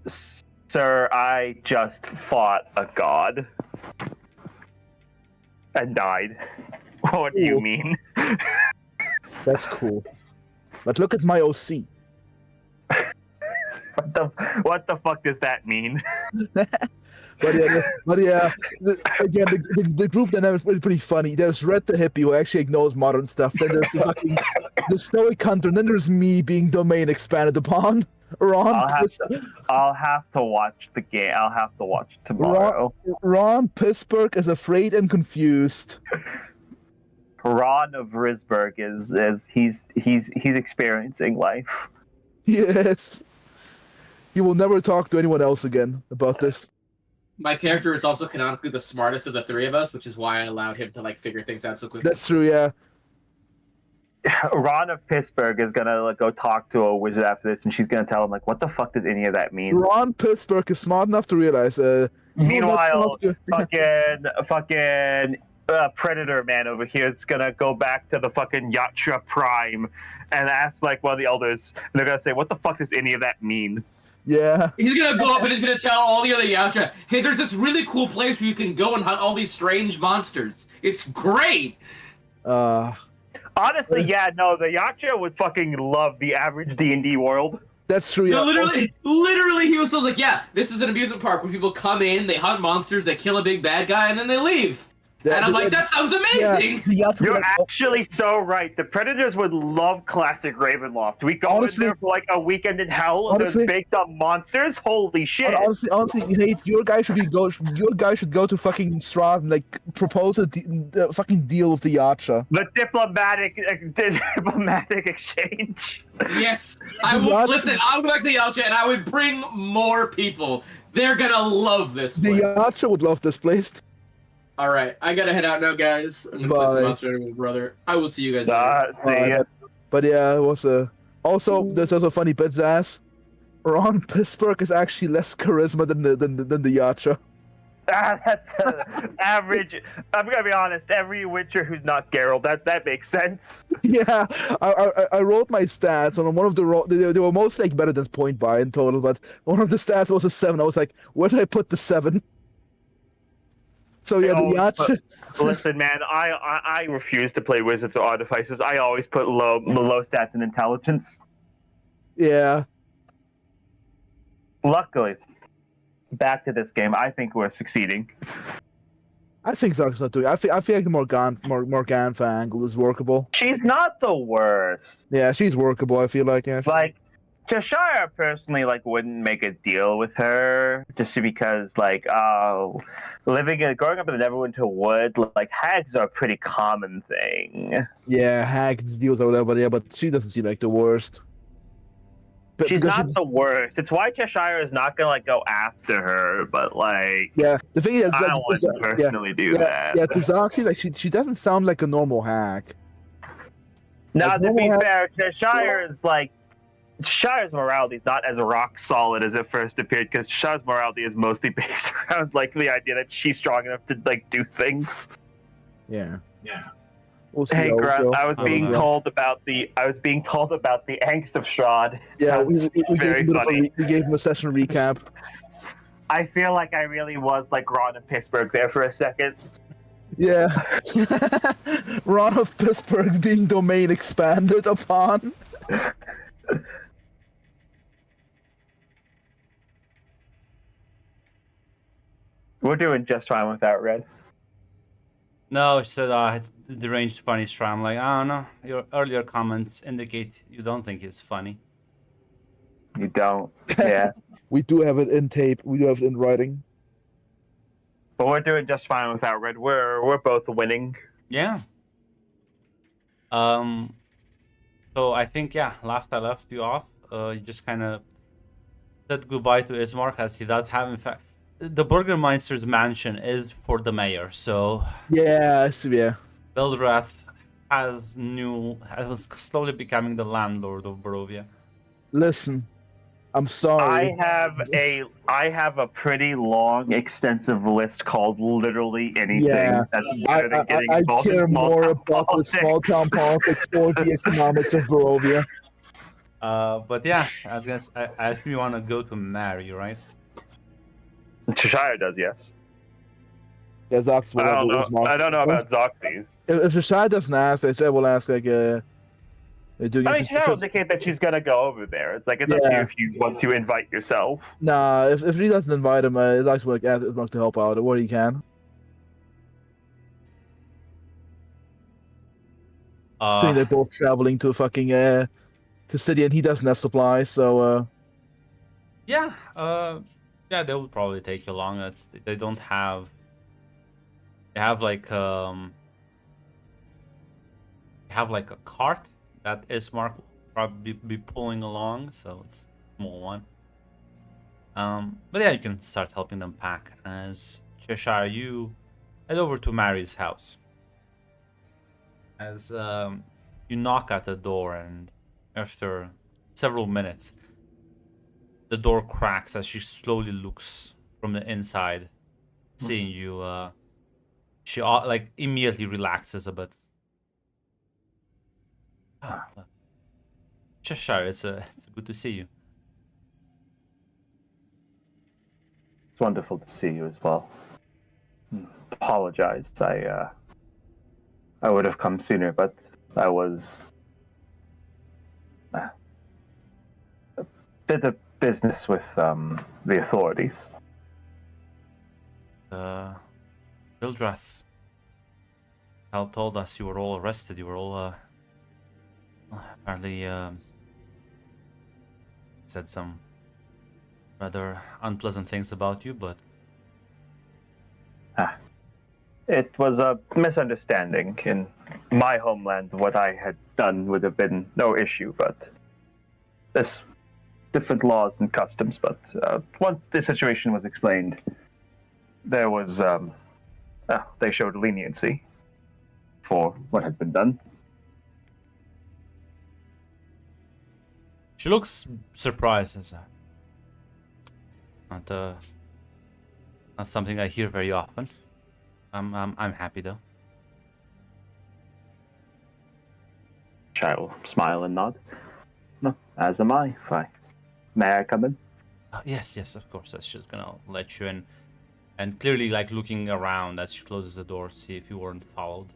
Sir, I just fought a god and died. What do you mean? That's cool. But look at my OC. What the fuck does that mean? But yeah, again, the group dynamic is pretty funny. There's Red the hippie who actually ignores modern stuff. Then there's the stoic hunter, and then there's me being domain expanded upon. I'll have to watch the game. I'll have to watch tomorrow. Ron Pittsburgh is afraid and confused. Ron of Risberg is he's experiencing life. Yes. He will never talk to anyone else again about this. My character is also canonically the smartest of the three of us, which is why I allowed him to like figure things out so quickly. That's true, yeah. Ron of Pittsburgh is gonna like go talk to a wizard after this, and she's gonna tell him like, "What the fuck does any of that mean?" Ron Pittsburgh is smart enough to realize. Meanwhile, fucking Predator man over here is gonna go back to the fucking Yatra Prime and ask like one of the elders, and they're gonna say, "What the fuck does any of that mean?" Yeah. He's gonna go up and he's gonna tell all the other Yacha, hey, there's this really cool place where you can go and hunt all these strange monsters. It's great! Honestly, yeah, no, the Yacha would fucking love the average D&D world. That's true, yeah. No, literally, he was still like, yeah, this is an amusement park where people come in, they hunt monsters, they kill a big bad guy, and then they leave. And I'm like, that sounds amazing! Yeah, You're actually so right. The Predators would love classic Ravenloft. We go in there for like a weekend in hell, and there's baked up monsters. Holy shit! Honestly, Nate, your guy should go to fucking Strahd and like propose a fucking deal with the Yacha. The diplomatic exchange. Yes, I will. Listen, I'll go back to the Yacha and I would bring more people. They're gonna love this place. The Yacha would love this place. All right, I gotta head out now, guys. I'm gonna play some Monster Hunter with my brother. I will see you guys later. See ya. But yeah, it was also there's also funny bits as Ron Pittsburgh is actually less charisma than the Yacha. That's average. I'm gonna be honest. Every Witcher who's not Geralt, that makes sense. Yeah, I wrote my stats on one of the they were most like better than point buy in total, but one of the stats was a 7. I was like, where did I put the 7? So yeah, the Yacha. Listen, man, I refuse to play Wizards or Artificers. I always put low stats in intelligence. Yeah. Luckily, back to this game, I think we're succeeding. I think Zark's not doing. I feel like the Morgantha angle is workable. She's not the worst. Yeah, she's workable. I feel like like. Cheshire personally wouldn't make a deal with her just because growing up in the Neverwinter Wood, hags are a pretty common thing. Yeah, hags deals or whatever, yeah, but she doesn't seem like the worst. But she's not the worst. It's why Cheshire is not gonna go after her, but yeah, the thing is, I don't want to personally do that. Yeah, to Zaxi, she doesn't sound like a normal hag. Now, to be fair, Shire's morality is not as rock solid as it first appeared, because Shire's morality is mostly based around the idea that she's strong enough to do things. Yeah. We'll see. Hey, Grunt, I was being told about the angst of Strahd. Yeah, we gave him a session recap. I feel like I really was Ron of Pittsburgh there for a second. Yeah. Ron of Pittsburgh's being domain expanded upon. We're doing just fine without Red. No, she said it's deranged funny Stram. I'm like, I don't know. Your earlier comments indicate you don't think it's funny. You don't. Yeah. We do have it in tape. We do have it in writing. But we're doing just fine without Red. We're both winning. Yeah. So I think last I left you off, you just kind of said goodbye to Ismark, as he does have in fact. The Burgermeister's mansion is for the mayor, so yeah. Bildrath was slowly becoming the landlord of Barovia. Listen, I'm sorry. I have a pretty long, extensive list called literally anything that's better than getting involved in more about the small town politics or the economics of Barovia. But yeah, I guess I actually want to go to Mary, right? Cheshire does, yes. Yeah, Zoxy. I don't know about Zoxy's. If Cheshire doesn't ask, they will ask Cheshire will indicate that she's gonna go over there. It's it's up to you if you want to invite yourself. Nah, if he doesn't invite him, Zoxy will ask Ismark to help out where he can. I think they're both traveling to fucking to city, and he doesn't have supplies, so yeah, they will probably take you long. They don't have. They have a cart that Ismark probably be pulling along, so it's a small one. But yeah, you can start helping them pack. As Cheshire, you head over to Mary's house. As you knock at the door, and after several minutes, the door cracks as she slowly looks from the inside, seeing you. She like immediately relaxes a bit. Cheshire, it's good to see you. It's wonderful to see you as well. Apologize. I would have come sooner, but I was a bit of business with the authorities. Vildrath told us you were all arrested. You were all apparently said some rather unpleasant things about you, but It was a misunderstanding. In my homeland, what I had done would have been no issue, but there's different laws and customs. But once the situation was explained, there was they showed leniency for what had been done. she looks surprised as that. Not something I hear very often. I'm happy though. I will smile and nod. No, as am I. May I come in? Yes, of course. She's gonna let you in, and clearly like looking around as she closes the door to see if you weren't followed.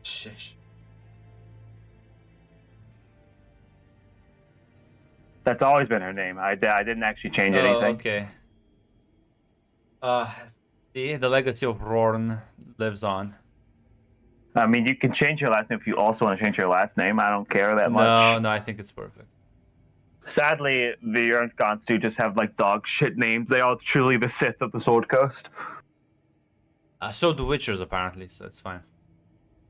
Shish. That's always been her name. I didn't actually change anything. Okay. The legacy of Rorn lives on. I mean, you can change your last name if you also want to change your last name. I don't care that much. No, I think it's perfect. Sadly, the Ernstgons do just have like dog shit names. They are truly the Sith of the Sword Coast. So do Witchers apparently, so it's fine.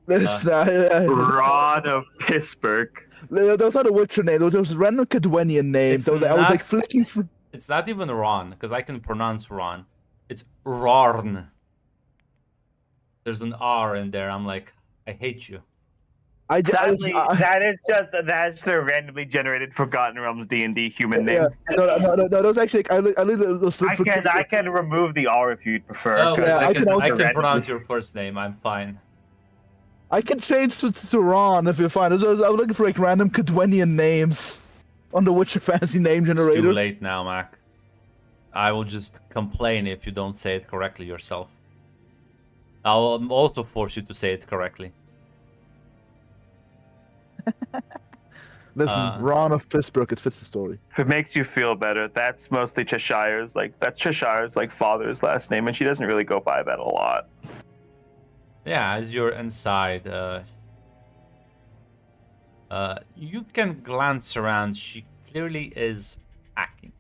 Rod of Pittsburgh. Those are the Witcher names. Those are random Cadwenian names. I was like flicking through. It's not even Ron, because I can pronounce Ron. It's Rarn. There's an R in there. I'm like, I hate you. Sadly, that's their randomly generated Forgotten Realms D&D human name. Yeah. No. Those actually, I can remove the R if you'd prefer. Oh, yeah, I can randomly... pronounce your first name. I'm fine. I can change to Ron if you're fine. I was looking for like random Cadwenian names on the Witcher Fantasy name generator. It's too late now, Mac. I will just complain if you don't say it correctly yourself. I'll also force you to say it correctly. Listen, Ron of Pittsburgh, it fits the story. If it makes you feel better, that's mostly Cheshire's father's last name, and she doesn't really go by that a lot. Yeah, as you're inside, you can glance around. She clearly is packing.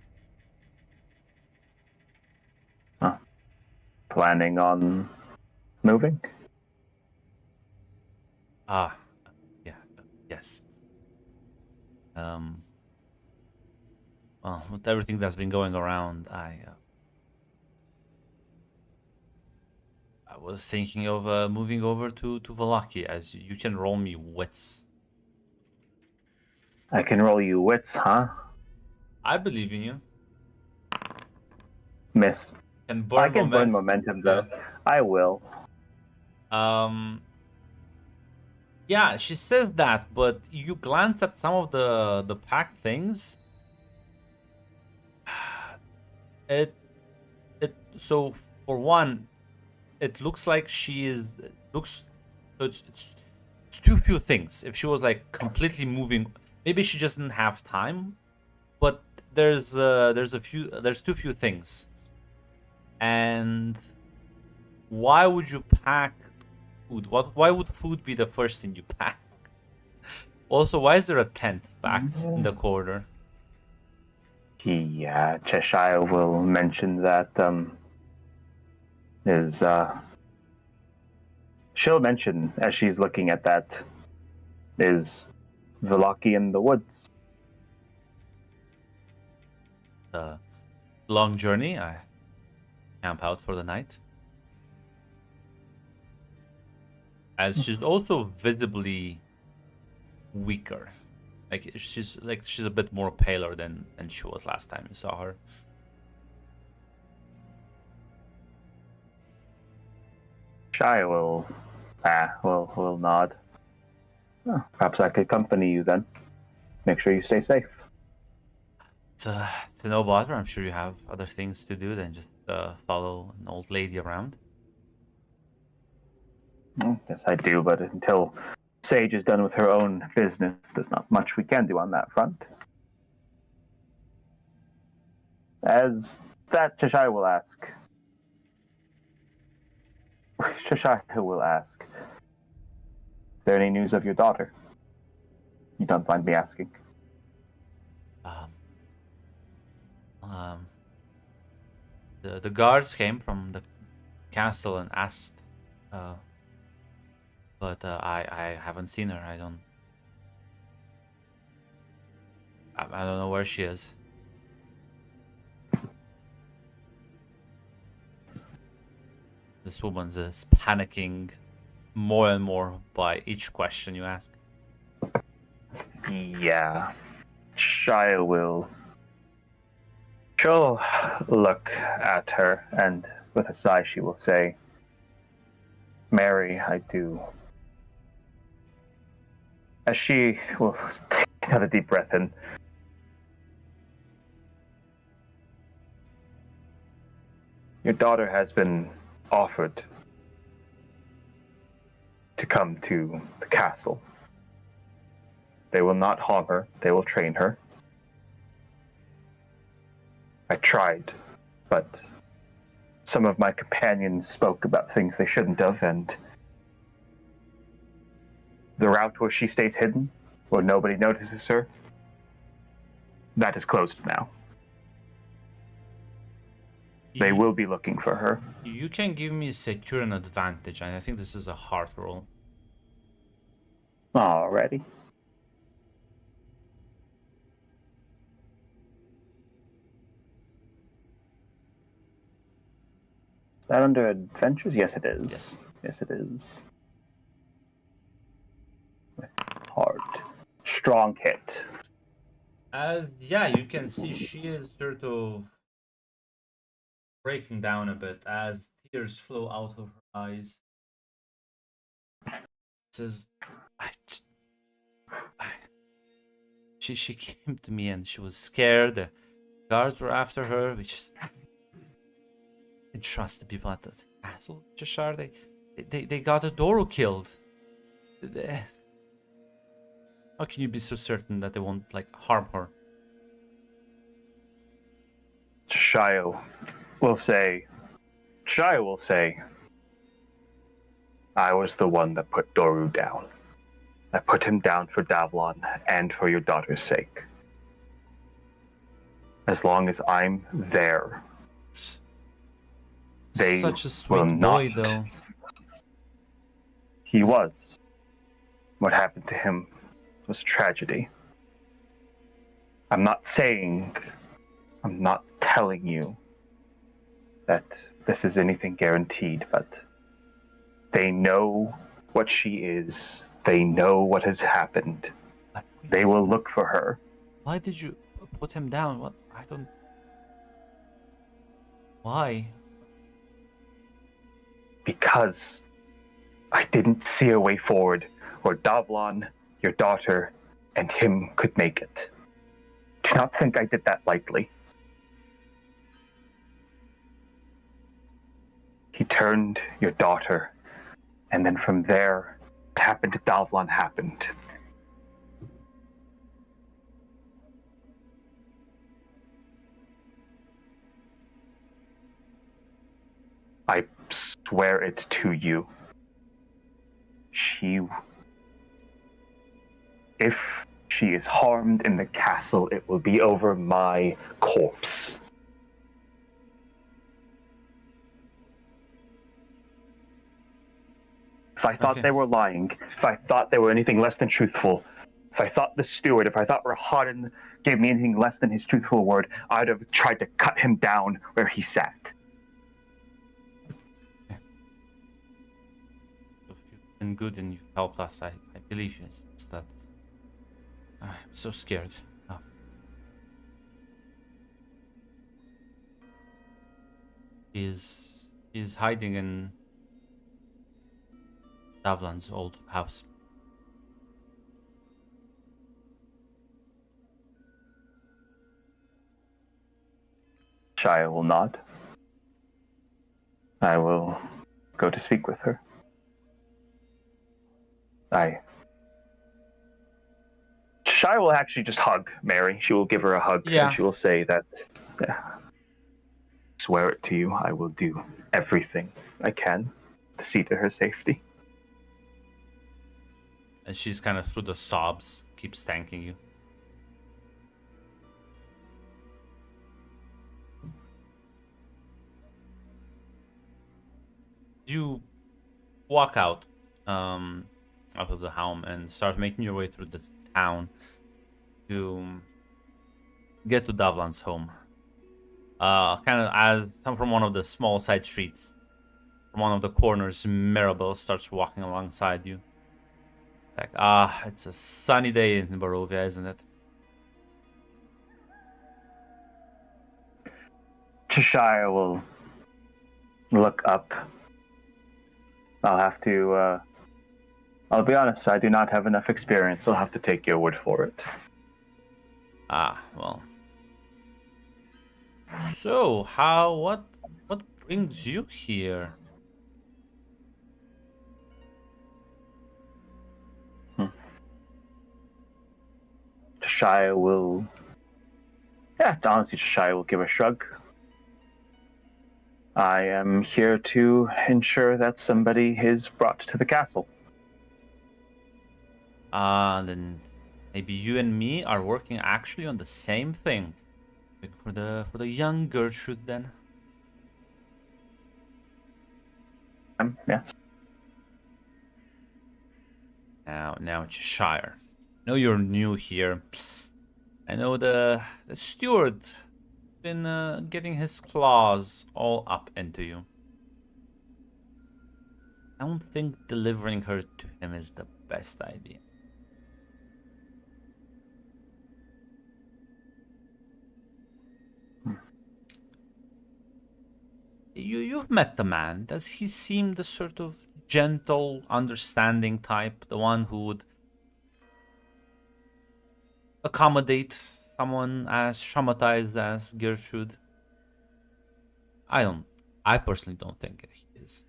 Huh. Planning on moving? Yes. Well, with everything that's been going around, I was thinking of moving over to Valaki, as you can roll me wits. I can roll you wits, huh? I believe in you. Miss. I can burn momentum, though. Yeah. I will. Yeah, she says that, but you glance at some of the packed things. So for one, it looks like it's too few things. If she was like completely moving, maybe she just didn't have time. But there's too few things. And why would you pack food? Why would food be the first thing you pack? Also, why is there a tent back in the corner? Cheshire will mention that his she'll mention as she's looking at that is Velaki in the woods. Long journey. I camp out for the night. As she's also visibly weaker. Like she's a bit more paler than she was last time you saw her. Shai will nod. Oh, perhaps I could accompany you then. Make sure you stay safe. It's no bother. I'm sure you have other things to do than just follow an old lady around. Yes, I do, but until Sage is done with her own business, there's not much we can do on that front. As that, Cheshire will ask. Cheshire will ask, is there any news of your daughter? You don't mind me asking. The guards came from the castle and asked, but I haven't seen her. I don't know where she is. This woman's is panicking more and more by each question you ask. Yeah. Shia will. She'll look at her, and with a sigh, she will say, Mary, I do. As she will take another deep breath in. Your daughter has been offered to come to the castle. They will not harm her. They will train her. I tried, but some of my companions spoke about things they shouldn't have, and the route where she stays hidden, where nobody notices her, that is closed now. They will be looking for her. You can give me a secure an advantage, and I think this is a heart roll. Alrighty. Is that under adventures? Yes, it is. Yes. Yes, it is. Hard. Strong hit. Yeah, you can see she is sort of breaking down a bit as tears flow out of her eyes. Says, she came to me and she was scared. The guards were after her, which is and trust the people at the castle, Cheshire. They got Adoro killed. How can you be so certain that they won't harm her? Shio will say, I was the one that put Doru down. I put him down for Davlon and for your daughter's sake. As long as I'm there, they Such a will sweet not. boy, though. He was. What happened to him was a tragedy. I'm not telling you that this is anything guaranteed, but they know what she is. They know what has happened. They will look for her. Why did you put him down? What? I don't... Why? Because I didn't see a way forward where Davlon, your daughter, and him could make it. Do not think I did that lightly. He turned your daughter, and then from there, what happened to Davlon happened. I swear it to you. If she is harmed in the castle, it will be over my corpse. If I thought they were lying, if I thought they were anything less than truthful, if I thought the steward, if I thought Rahadin gave me anything less than his truthful word, I'd have tried to cut him down where he sat. You've been good and you've helped us. I believe you. It's just that I'm so scared. Oh. Is hiding in Davlan's old house. Shia will nod. I will go to speak with her. Shia will actually just hug Mary. She will give her a hug. Yeah. And she will say that, swear it to you, I will do everything I can to see to her safety. And she's kind of through the sobs, keeps thanking you. You walk out of the home and start making your way through the town to get to Davlan's home. Kind of as come from one of the small side streets, from one of the corners, Maribel starts walking alongside you. Like, it's a sunny day in Barovia, isn't it? Cheshire will look up. I'll be honest, I do not have enough experience. I'll have to take your word for it. Well. So, what brings you here? Cheshire will... Yeah, honestly, Cheshire will give a shrug. I am here to ensure that somebody is brought to the castle. Then maybe you and me are working actually on the same thing. For the young Gertrude, then. Yes. Now Cheshire. I know you're new here. I know the steward been getting his claws all up into you. I don't think delivering her to him is the best idea. You've met the man. Does he seem the sort of gentle, understanding type? The one who would accommodate someone as traumatized as Gertrude? I personally don't think he is.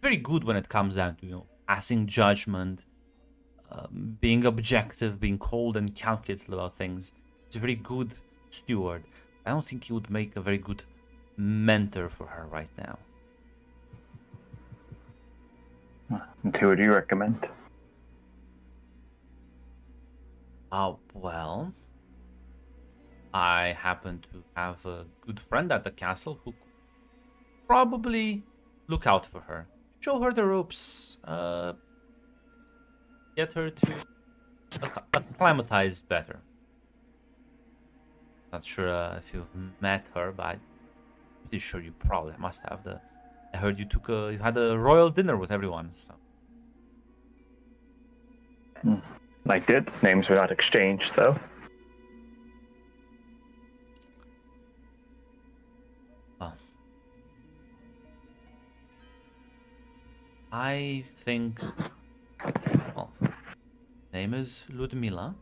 Very good when it comes down to, passing judgment, being objective, being cold and calculated about things. He's a very good steward. I don't think he would make a very good mentor for her right now. And who would you recommend? Well, I happen to have a good friend at the castle who could probably look out for her, show her the ropes, get her to acclimatize better. Not sure if you've met her, but I'm pretty sure you probably must have. I heard you had a royal dinner with everyone. So. I did. Names were not exchanged, though. Well, I think. Well, name is Ludmila,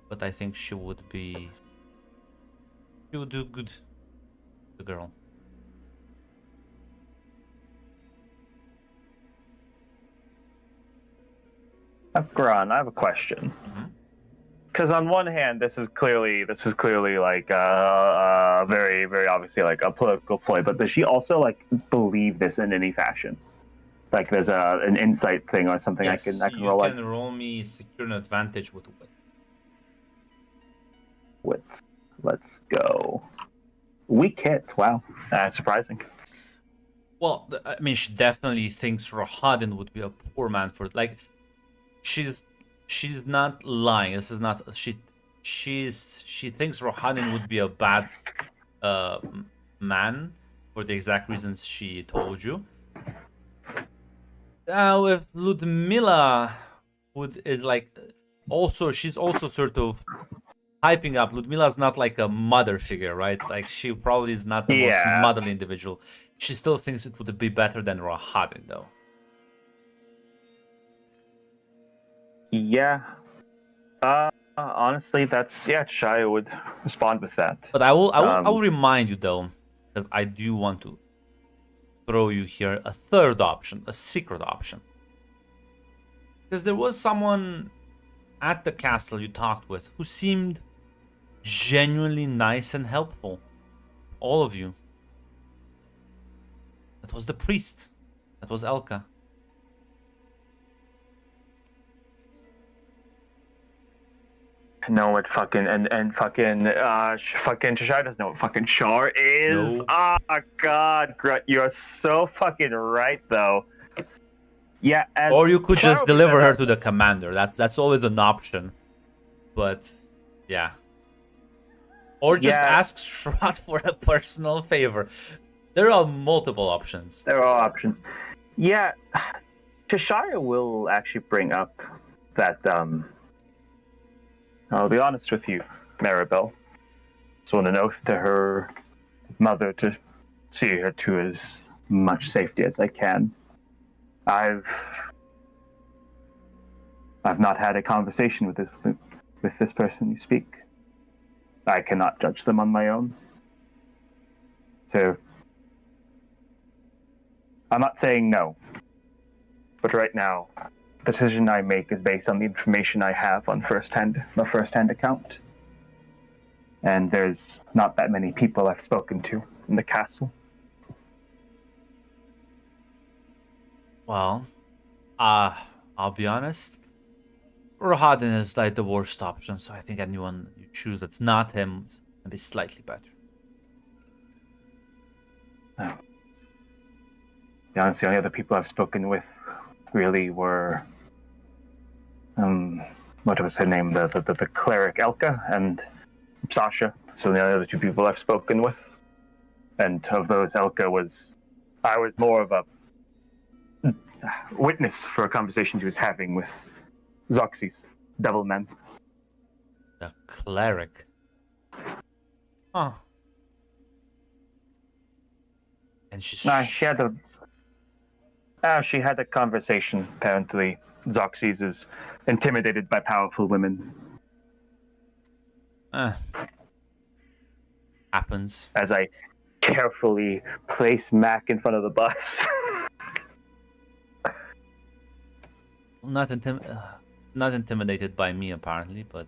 but I think she would do good. The girl. Gron, I have a question. Because on one hand, this is clearly like very, very obviously like a political ploy. But does she also like believe this in any fashion? Like there's an insight thing or something yes, I can roll. You can roll me secure an advantage with wit. Wits. Let's go. Weak hit. Wow, surprising. Well, I mean, she definitely thinks Rohadin would be a poor man for like. She's she's not lying. This is not she thinks Rohadin would be a bad uh man for the exact reasons she told you. Now, if Ludmila would is like also she's also sort of hyping up. Ludmila's not like a mother figure, right? Like she probably is not the most Yeah. motherly individual. She still thinks it would be better than Rohadin, though. Yeah. Honestly, that's yeah. Shia would respond with that. But I will Um, remind you though, because I do want to throw you here a third option, a secret option. Because there was someone at the castle you talked with who seemed genuinely nice and helpful. All of you. That was the priest. That was Elka. know what fucking fucking Shashai doesn't know what fucking Char is. No. Oh God, Grut, you're so fucking right though. Yeah, and Or you could Char just will be deliver her better- to the commander. That's always an option. But yeah. Or just Yeah. ask Shrat for a personal favor. There are multiple options. There are options. Yeah, Cheshire will actually bring up that. I'll be honest with you, Maribel. Just want to note to her mother to see her to as much safety as I can. I've not had a conversation with this person you speak. I cannot judge them on my own. So I'm not saying no. But right now, the decision I make is based on the information I have on the first-hand account. And there's not that many people I've spoken to in the castle. Well, I'll be honest. Rohadin is like the worst option, so I think anyone you choose that's not him will be slightly better. Oh. The only other people I've spoken with really were, what was her name? The cleric Elka and Sasha. So the other two people I've spoken with. And of those, I was more of a witness for a conversation she was having with Zoxys, Devilman. The cleric. Huh. And she had a conversation. Apparently, Zoxys is intimidated by powerful women. Happens. As I carefully place Mac in front of the bus. Not intimidated by me apparently, but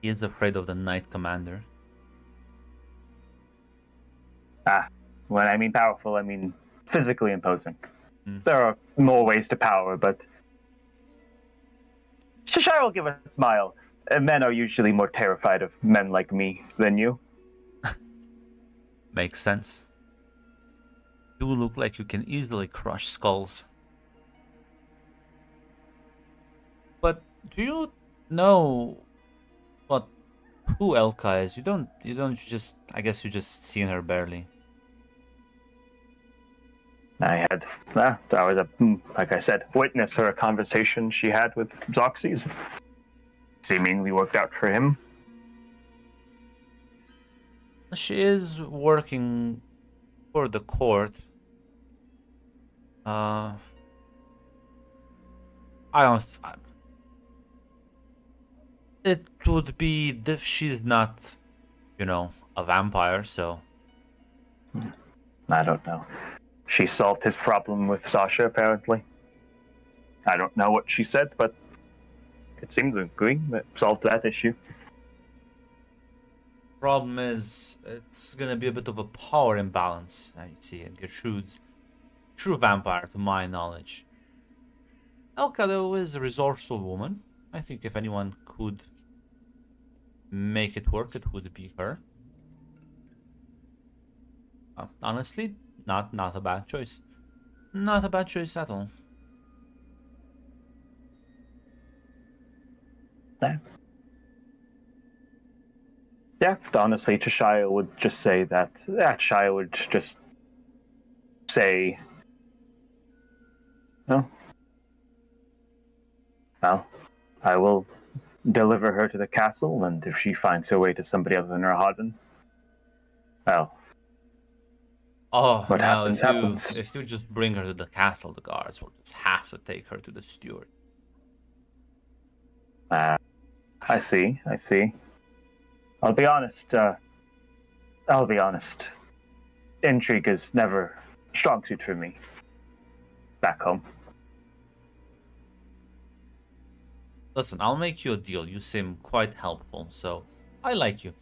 he is afraid of the Knight Commander. When I mean powerful, I mean physically imposing. There are more ways to power, but Shashai will give a smile. Men are usually more terrified of men like me than you. Makes sense. You look like you can easily crush skulls. But do you know who Elka is? I guess you just seen her barely. I was like I said, witness her conversation she had with Zoxys. Seemingly worked out for him. She is working for the court. It would be if she's not, a vampire, so. I don't know. She solved his problem with Sasha, apparently. I don't know what she said, but it seems to agree that solved that issue. Problem is, it's gonna be a bit of a power imbalance. I see, and Gertrude's true vampire, to my knowledge. Elka, though, is a resourceful woman. I think if anyone could make it work, it would be her. Honestly, not a bad choice. Not a bad choice at all. Yeah, honestly, Cheshire would just say that. Yeah, Cheshire would just say, "No, well, I will deliver her to the castle, and if she finds her way to somebody other than Rahadin, well, Oh, what now happens. if you just bring her to the castle, the guards will just have to take her to the steward. I see. I'll be honest. Intrigue is never a strong suit for me. Back home. Listen, I'll make you a deal. You seem quite helpful, so I like you.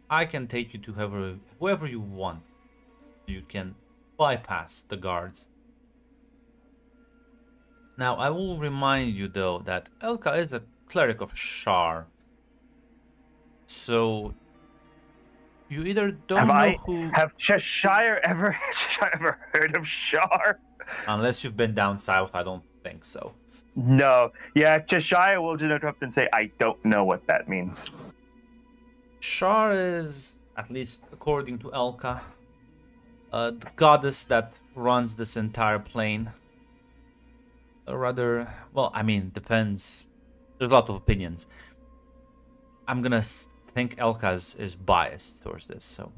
I can take you to whoever you want. You can bypass the guards. Now, I will remind you, though, that Elka is a cleric of Shar. So, you either don't know who... Have Cheshire ever heard of Shar? Unless you've been down south, I don't think so. No. Yeah, Cheshire will just interrupt and say, I don't know what that means. Shar is, at least according to Elka, the goddess that runs this entire plane. Rather, well, I mean, depends. There's a lot of opinions. I'm gonna think Elka is biased towards this, so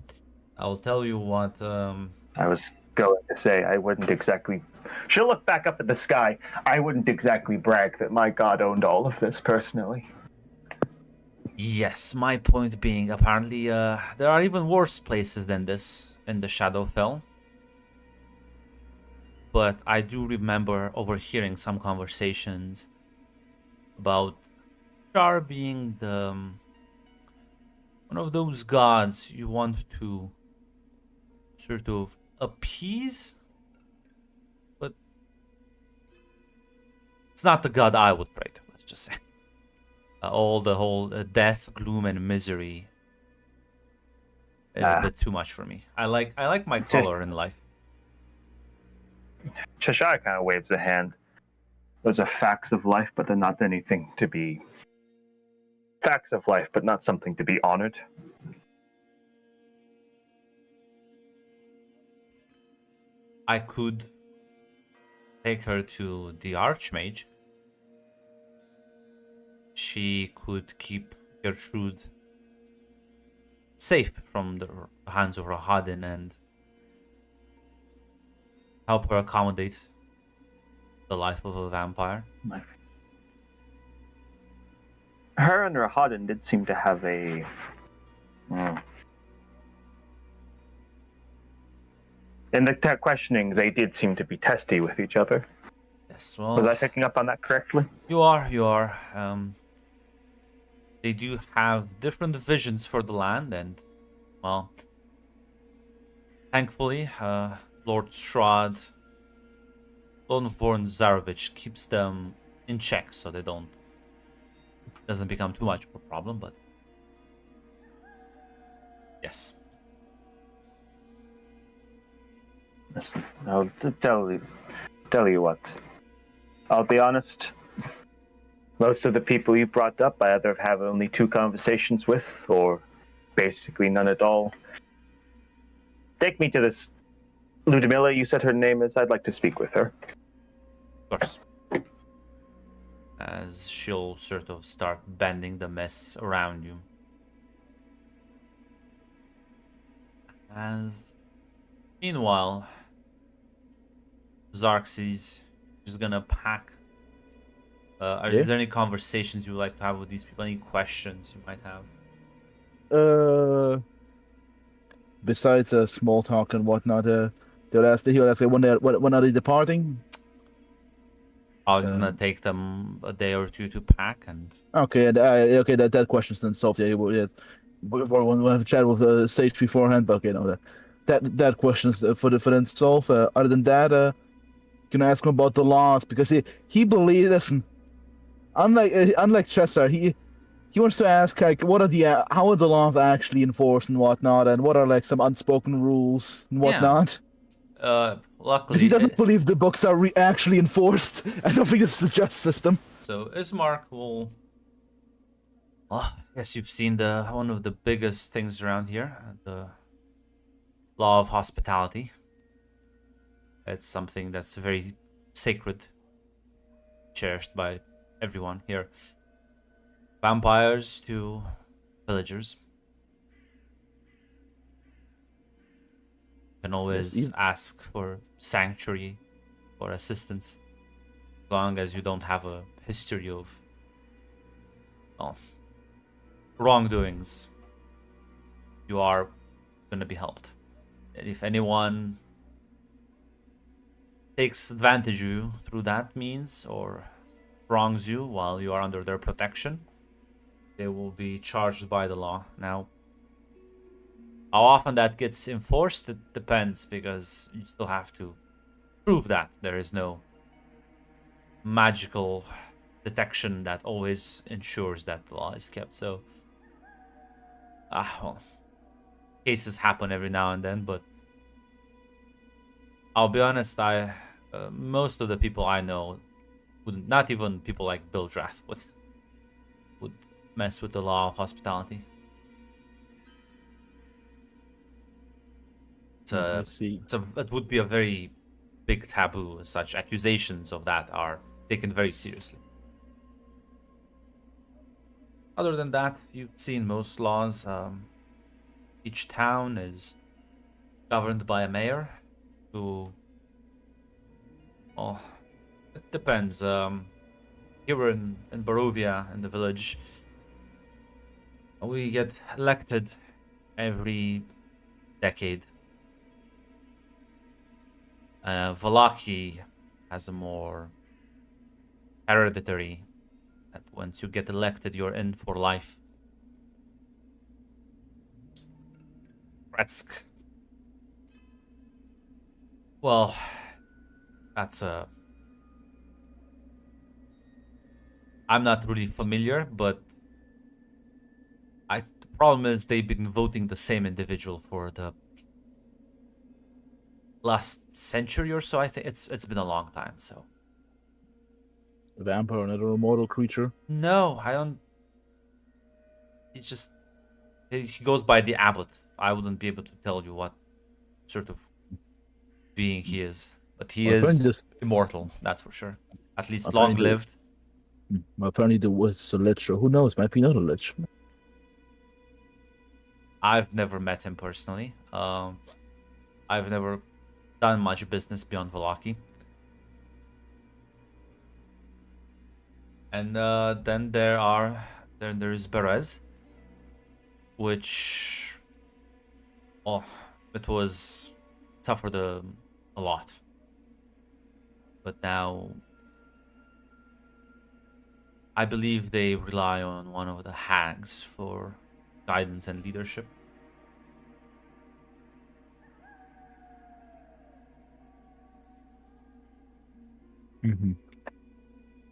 I'll tell you what. I was going to say, I wouldn't exactly. She'll look back up at the sky. I wouldn't exactly brag that my god owned all of this personally. Yes, my point being, apparently, there are even worse places than this in the Shadowfell. But I do remember overhearing some conversations about Shar being the one of those gods you want to sort of appease, but it's not the god I would pray to. Let's just say all the whole death, gloom, and misery is a bit too much for me. I like my color in life. Cheshire kind of waves a hand. Those are facts of life, but they're not anything to be... Facts of life, but not something to be honored. I could take her to the Archmage. She could keep Gertrude safe from the hands of Rahadin and help her accommodate the life of a vampire. Her and Rahadin did seem to have a... In the questioning, they did seem to be testy with each other. Yes, well... Was I picking up on that correctly? You are. They do have different visions for the land, and, well... Thankfully, Lord Strahd, Lord Vorn Zarovich keeps them in check so they doesn't become too much of a problem, but yes. Listen, I'll tell you what. I'll be honest. Most of the people you brought up, I either have only 2 conversations with, or basically none at all. Take me to this Ludmilla, you said her name is. I'd like to speak with her. Of course. As she'll sort of start bending the mess around you. As meanwhile, Xerxes is gonna pack. Are there any conversations you would like to have with these people? Any questions you might have? Besides small talk and whatnot, he'll ask when are they departing? I'm gonna take them a day or two to pack and. Okay, that question's then solved. Yeah, we'll have a chat with Sage beforehand, but okay, no, that question's for then solved. Other than that, can I ask him about the laws because he believes. Listen, unlike Chester, he wants to ask like how are the laws actually enforced and whatnot, and what are like some unspoken rules and whatnot. Luckily, Because he doesn't believe the books are actually enforced. I don't think this is a just system. So Ismark will. Well, I guess you've seen the one of the biggest things around here, the law of hospitality. It's something that's very sacred, cherished by everyone here. Vampires to villagers. You can always ask for sanctuary or assistance, as long as you don't have a history of, well, wrongdoings. You are gonna be helped. If anyone takes advantage of you through that means or wrongs you while you are under their protection, they will be charged by the law. Now, how often that gets enforced, it depends, because you still have to prove that there is no magical detection that always ensures that the law is kept. So, well, cases happen every now and then, but I'll be honest, most of the people I know wouldn't, not even people like Bill Drath would mess with the law of hospitality. I see. It would be a very big taboo. As such, accusations of that are taken very seriously. Other than that, you've seen most laws. Each town is governed by a mayor who, well, it depends. Here in Barovia, in the village, we get elected every decade. Valaki has a more hereditary, that once you get elected, you're in for life. Retsk. Well, that's a... I'm not really familiar, but the problem is they've been voting the same individual for the last century or so. I think it's been a long time. So A vampire, another immortal creature. no, I don't. He goes by the abbot. I wouldn't be able to tell you what sort of being he is, but he is immortal. That's for sure. At least long lived. Apparently there was a lich, or who knows, might be another lich. I've never met him personally. I've never done much business beyond Valaki. And then there's Berez, which, it suffered a lot, but now I believe they rely on one of the hags for guidance and leadership.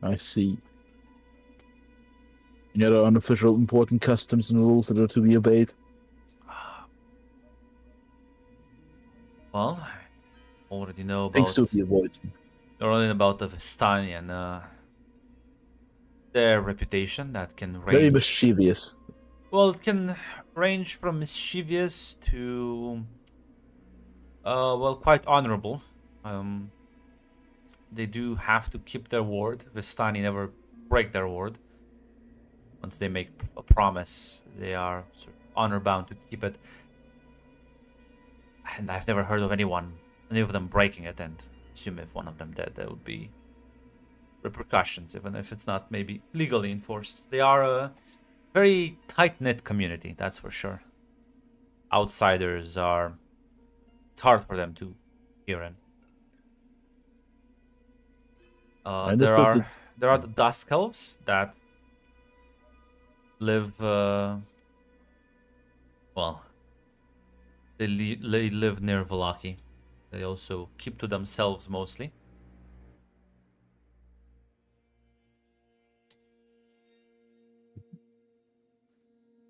I see. Any other unofficial important customs and rules that are to be obeyed? Well, I already know about things to be avoided. Learning about the Vistani and their reputation that can range. Very mischievous. Well, it can range from mischievous to quite honorable. They do have to keep their word. Vistani never break their word. Once they make a promise, they are sort of honor bound to keep it. And I've never heard of any of them breaking it, and assume if one of them did, there would be repercussions, even if it's not maybe legally enforced. They are a very tight-knit community, that's for sure. Outsiders it's hard for them to hear in. There are the Dusk Elves that live, they live near Valaki. They also keep to themselves mostly.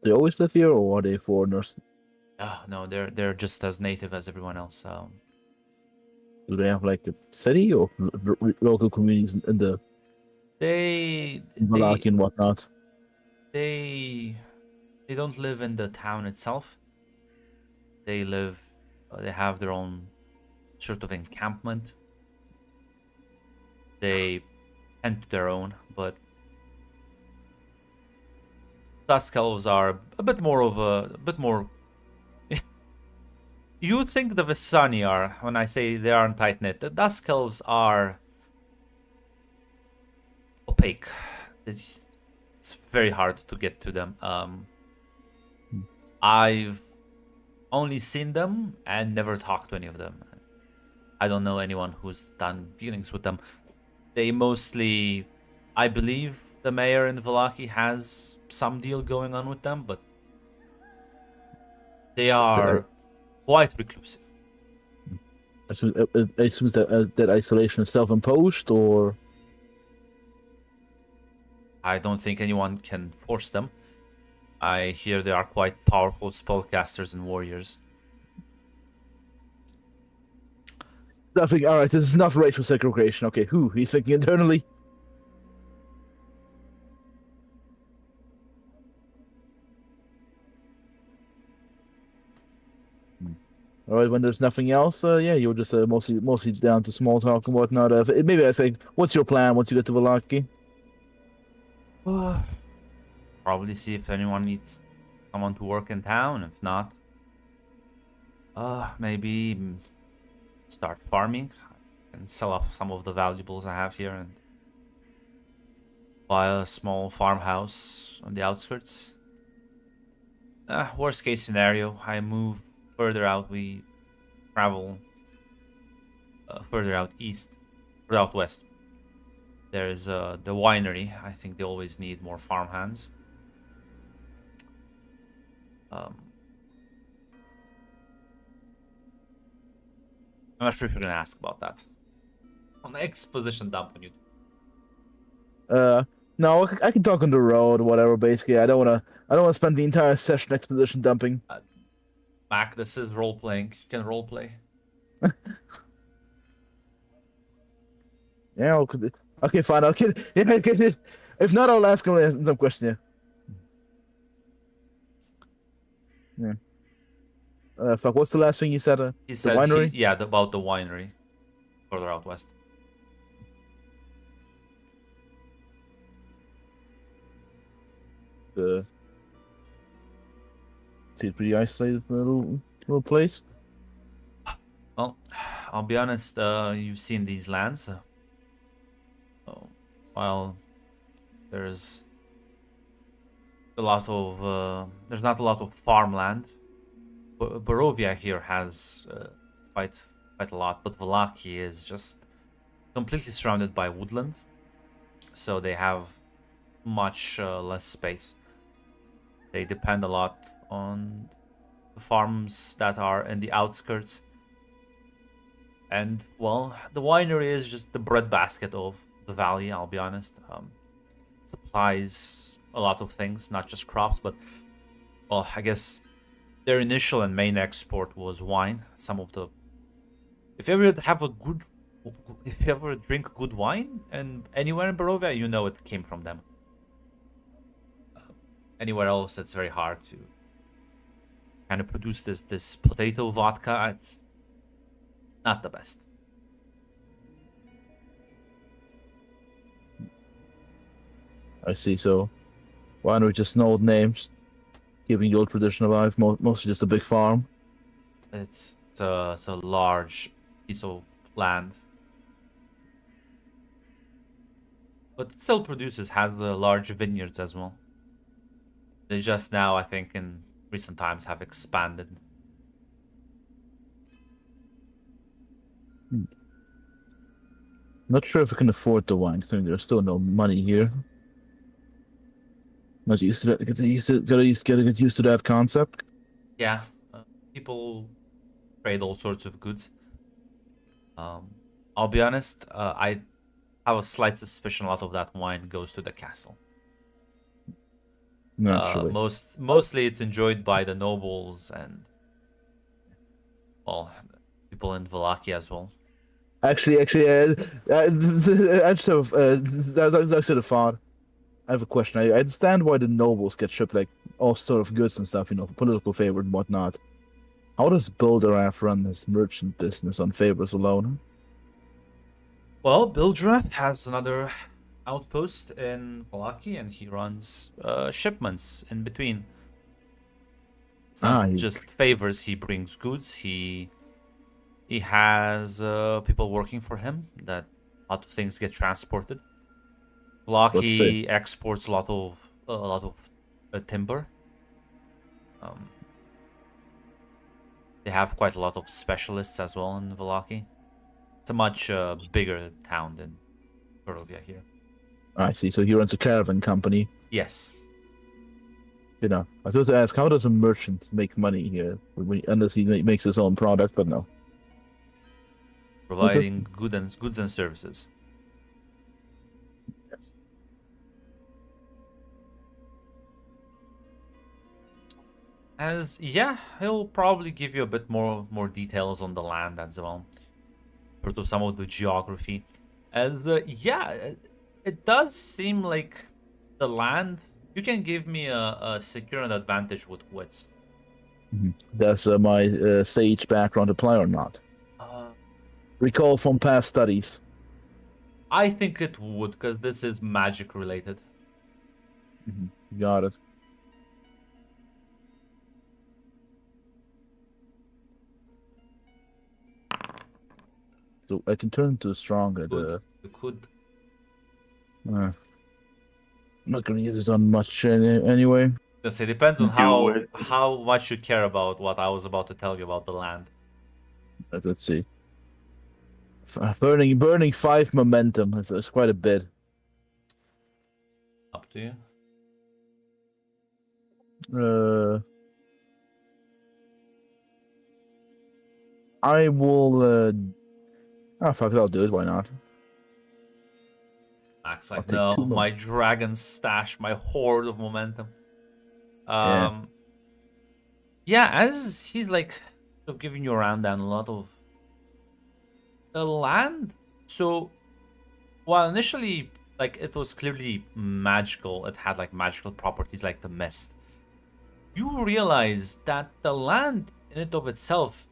They always live here, or are they foreigners? Oh, no, they're just as native as everyone else. Do they have like a city or local communities in the They Valaki and whatnot? they they don't live in the town itself. They live. They have their own sort of encampment. They tend to their own, but Dusk Elves are a bit more of a bit more. You would think the Visani are when I say they aren't tight knit. The Dusk Elves are opaque. It's very hard to get to them. I've only seen them and never talked to any of them. I don't know anyone who's done dealings with them. They mostly, I believe, the mayor in Valaki has some deal going on with them, but they are quite reclusive. I assume that isolation is self-imposed, or I don't think anyone can force them. I hear they are quite powerful spellcasters and warriors. nothing. All right, this is not racial segregation. Okay, who? He's thinking internally. All right, when there's nothing else, yeah, you're just mostly down to small talk and whatnot. Maybe I say, what's your plan once you get to Valaki? Probably see if anyone needs someone to work in town. If not, maybe start farming and sell off some of the valuables I have here and buy a small farmhouse on the outskirts. Worst case scenario, I move further out. We travel further out east, or out west. There's the winery. I think they always need more farmhands. I'm not sure if you're gonna ask about that. On the exposition dump on you. No, I can talk on the road, whatever. Basically, I don't wanna spend the entire session exposition dumping. Mac, this is role playing. You can role play. Yeah, okay, fine. Okay, yeah, okay. If not, I'll ask him some question. Yeah. Fuck. What's the last thing you said? He the said, winery. about the winery, further out west. It's pretty isolated little place. Well, I'll be honest. You've seen these lands. While there's there's not a lot of farmland. Barovia here has quite a lot, but Valaki is just completely surrounded by woodland, so they have much less space. They depend a lot on the farms that are in the outskirts. And, well, the winery is just the breadbasket of the valley, I'll be honest. Supplies a lot of things, not just crops, but, well, I guess their initial and main export was wine. If you ever drink good wine and anywhere in Barovia, you know it came from them. Anywhere else, it's very hard to kind of produce this potato vodka. It's not the best. I see. So, winery just no old names, keeping the old tradition alive. Mostly just a big farm. It's a large piece of land, but it still has the large vineyards as well. They just now, I think, in recent times, have expanded. Not sure if I can afford the wine, because there's still no money here. Not used to that. Gotta get used to that concept. Yeah, people trade all sorts of goods. I'll be honest. I have a slight suspicion a lot of that wine goes to the castle. Naturally. Mostly it's enjoyed by the nobles and, well, people in Valaki as well. Actually, I just have that's sort of thought. I have a question. I understand why the nobles get shipped like all sort of goods and stuff, political favor and whatnot. How does Builderaf run his merchant business on favors alone? Well, Bildrath has another outpost in Valaki, and he runs shipments in between. It's not just favors. He brings goods. He has people working for him. That a lot of things get transported. Valaki exports a lot of timber. They have quite a lot of specialists as well in Valaki. It's a much bigger town than Barovia here. I see. So he runs a caravan company. Yes. I was supposed to ask, how does a merchant make money here? Unless he makes his own product, but no. Providing goods and services. Yes. He'll probably give you a bit more details on the land as well. Sort of some of the geography. It does seem like the land. You can give me a secure an advantage with wits. Mm-hmm. Does my sage background apply or not? Recall from past studies. I think it would, because this is magic related. Mm-hmm. Got it. So I can turn to stronger. You could. I'm not gonna use this on much anyway. It depends on how much you care about what I was about to tell you about the land. Let's see. Burning 5 momentum. It's quite a bit. Up to you. I will. Fuck it. I'll do it. Why not? Max, like, no, my dragon stash, my hoard of momentum. As he's like giving you a rundown, a lot of the land. So, while initially, like, it was clearly magical, it had like magical properties like the mist. You realize that the land in it of itself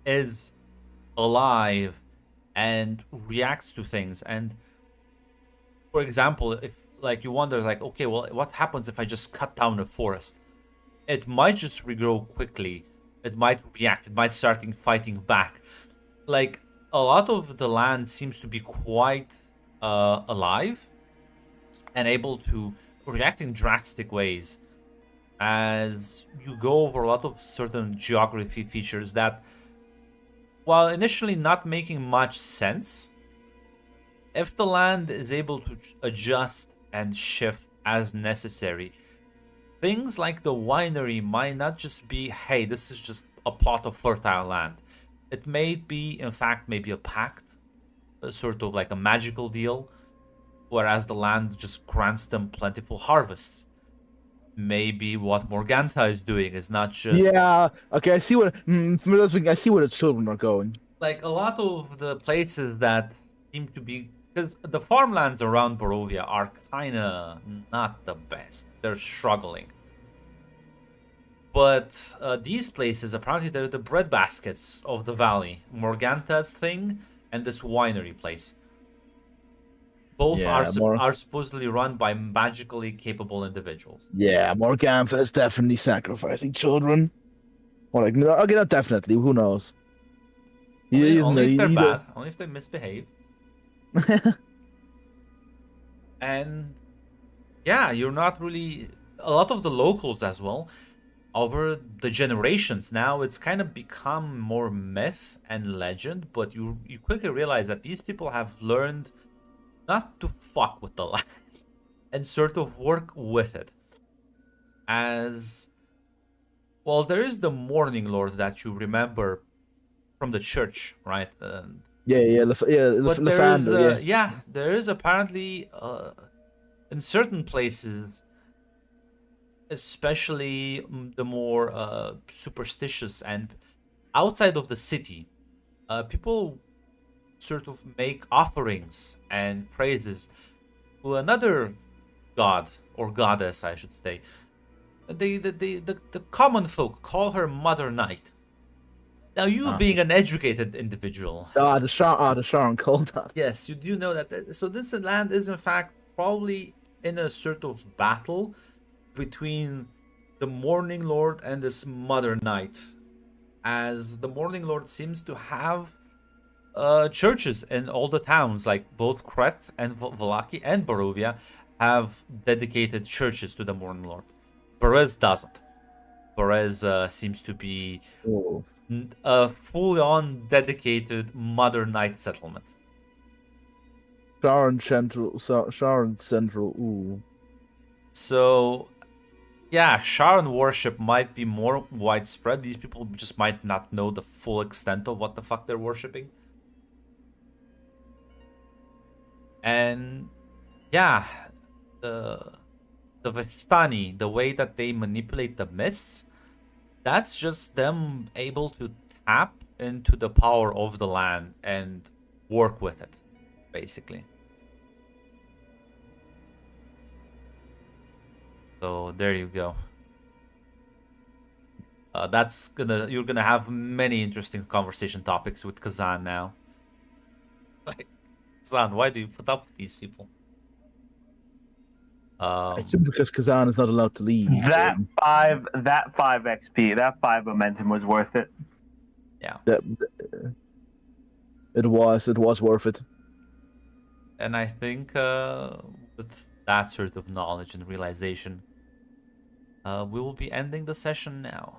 is alive and reacts to things. And for example, if like you wonder, like, okay, well, what happens if I just cut down a forest? It might just regrow quickly. It might react. It might start fighting back. Like, a lot of the land seems to be quite alive and able to react in drastic ways as you go over a lot of certain geography features that, while initially not making much sense, if the land is able to adjust and shift as necessary, things like the winery might not just be, hey, this is just a plot of fertile land. It may be, in fact, maybe a pact, a sort of like a magical deal, whereas the land just grants them plentiful harvests. Maybe what Morgantha is doing is not just... Yeah, okay, I see where the children are going. Like, a lot of the places that seem to be... Because the farmlands around Barovia are kind of not the best. They're struggling. But these places, apparently, they're the breadbaskets of the valley. Morgantha's thing and this winery place. Both are supposedly run by magically capable individuals. Yeah, Morgantha is definitely sacrificing children. Or like, no, okay, not definitely. Who knows? Only if they're bad. Only if they misbehave. And yeah, you're not really... A lot of the locals as well, over the generations now, it's kind of become more myth and legend, but you quickly realize that these people have learned not to fuck with the land and sort of work with it. As well, there is the Morning Lord that you remember from the church, right? But there is apparently in certain places, especially the more superstitious and outside of the city, people sort of make offerings and praises to another god or goddess, I should say. The common folk call her Mother Night. Now, you being an educated individual, the Sharon called that. yes, you do know that. So this land is in fact probably in a sort of battle between the Morning Lord and this Mother Night, as the Morning Lord seems to have churches in all the towns, like both Kret and Valaki and Barovia have dedicated churches to the Morning Lord. Perez doesn't. Perez seems to be a fully-on dedicated Mother Night settlement. Sharon Central. Ooh. So, yeah, Sharon worship might be more widespread. These people just might not know the full extent of what the fuck they're worshipping. And yeah, the Vistani, the way that they manipulate the mists, that's just them able to tap into the power of the land and work with it, basically. So there you go. You're gonna have many interesting conversation topics with Kazan now. Like, Kazan, why do you put up with these people? It's simply because Kazan is not allowed to leave. That 5 XP, that 5 momentum was worth it. Yeah. It was worth it. And I think with that sort of knowledge and realization, we will be ending the session now.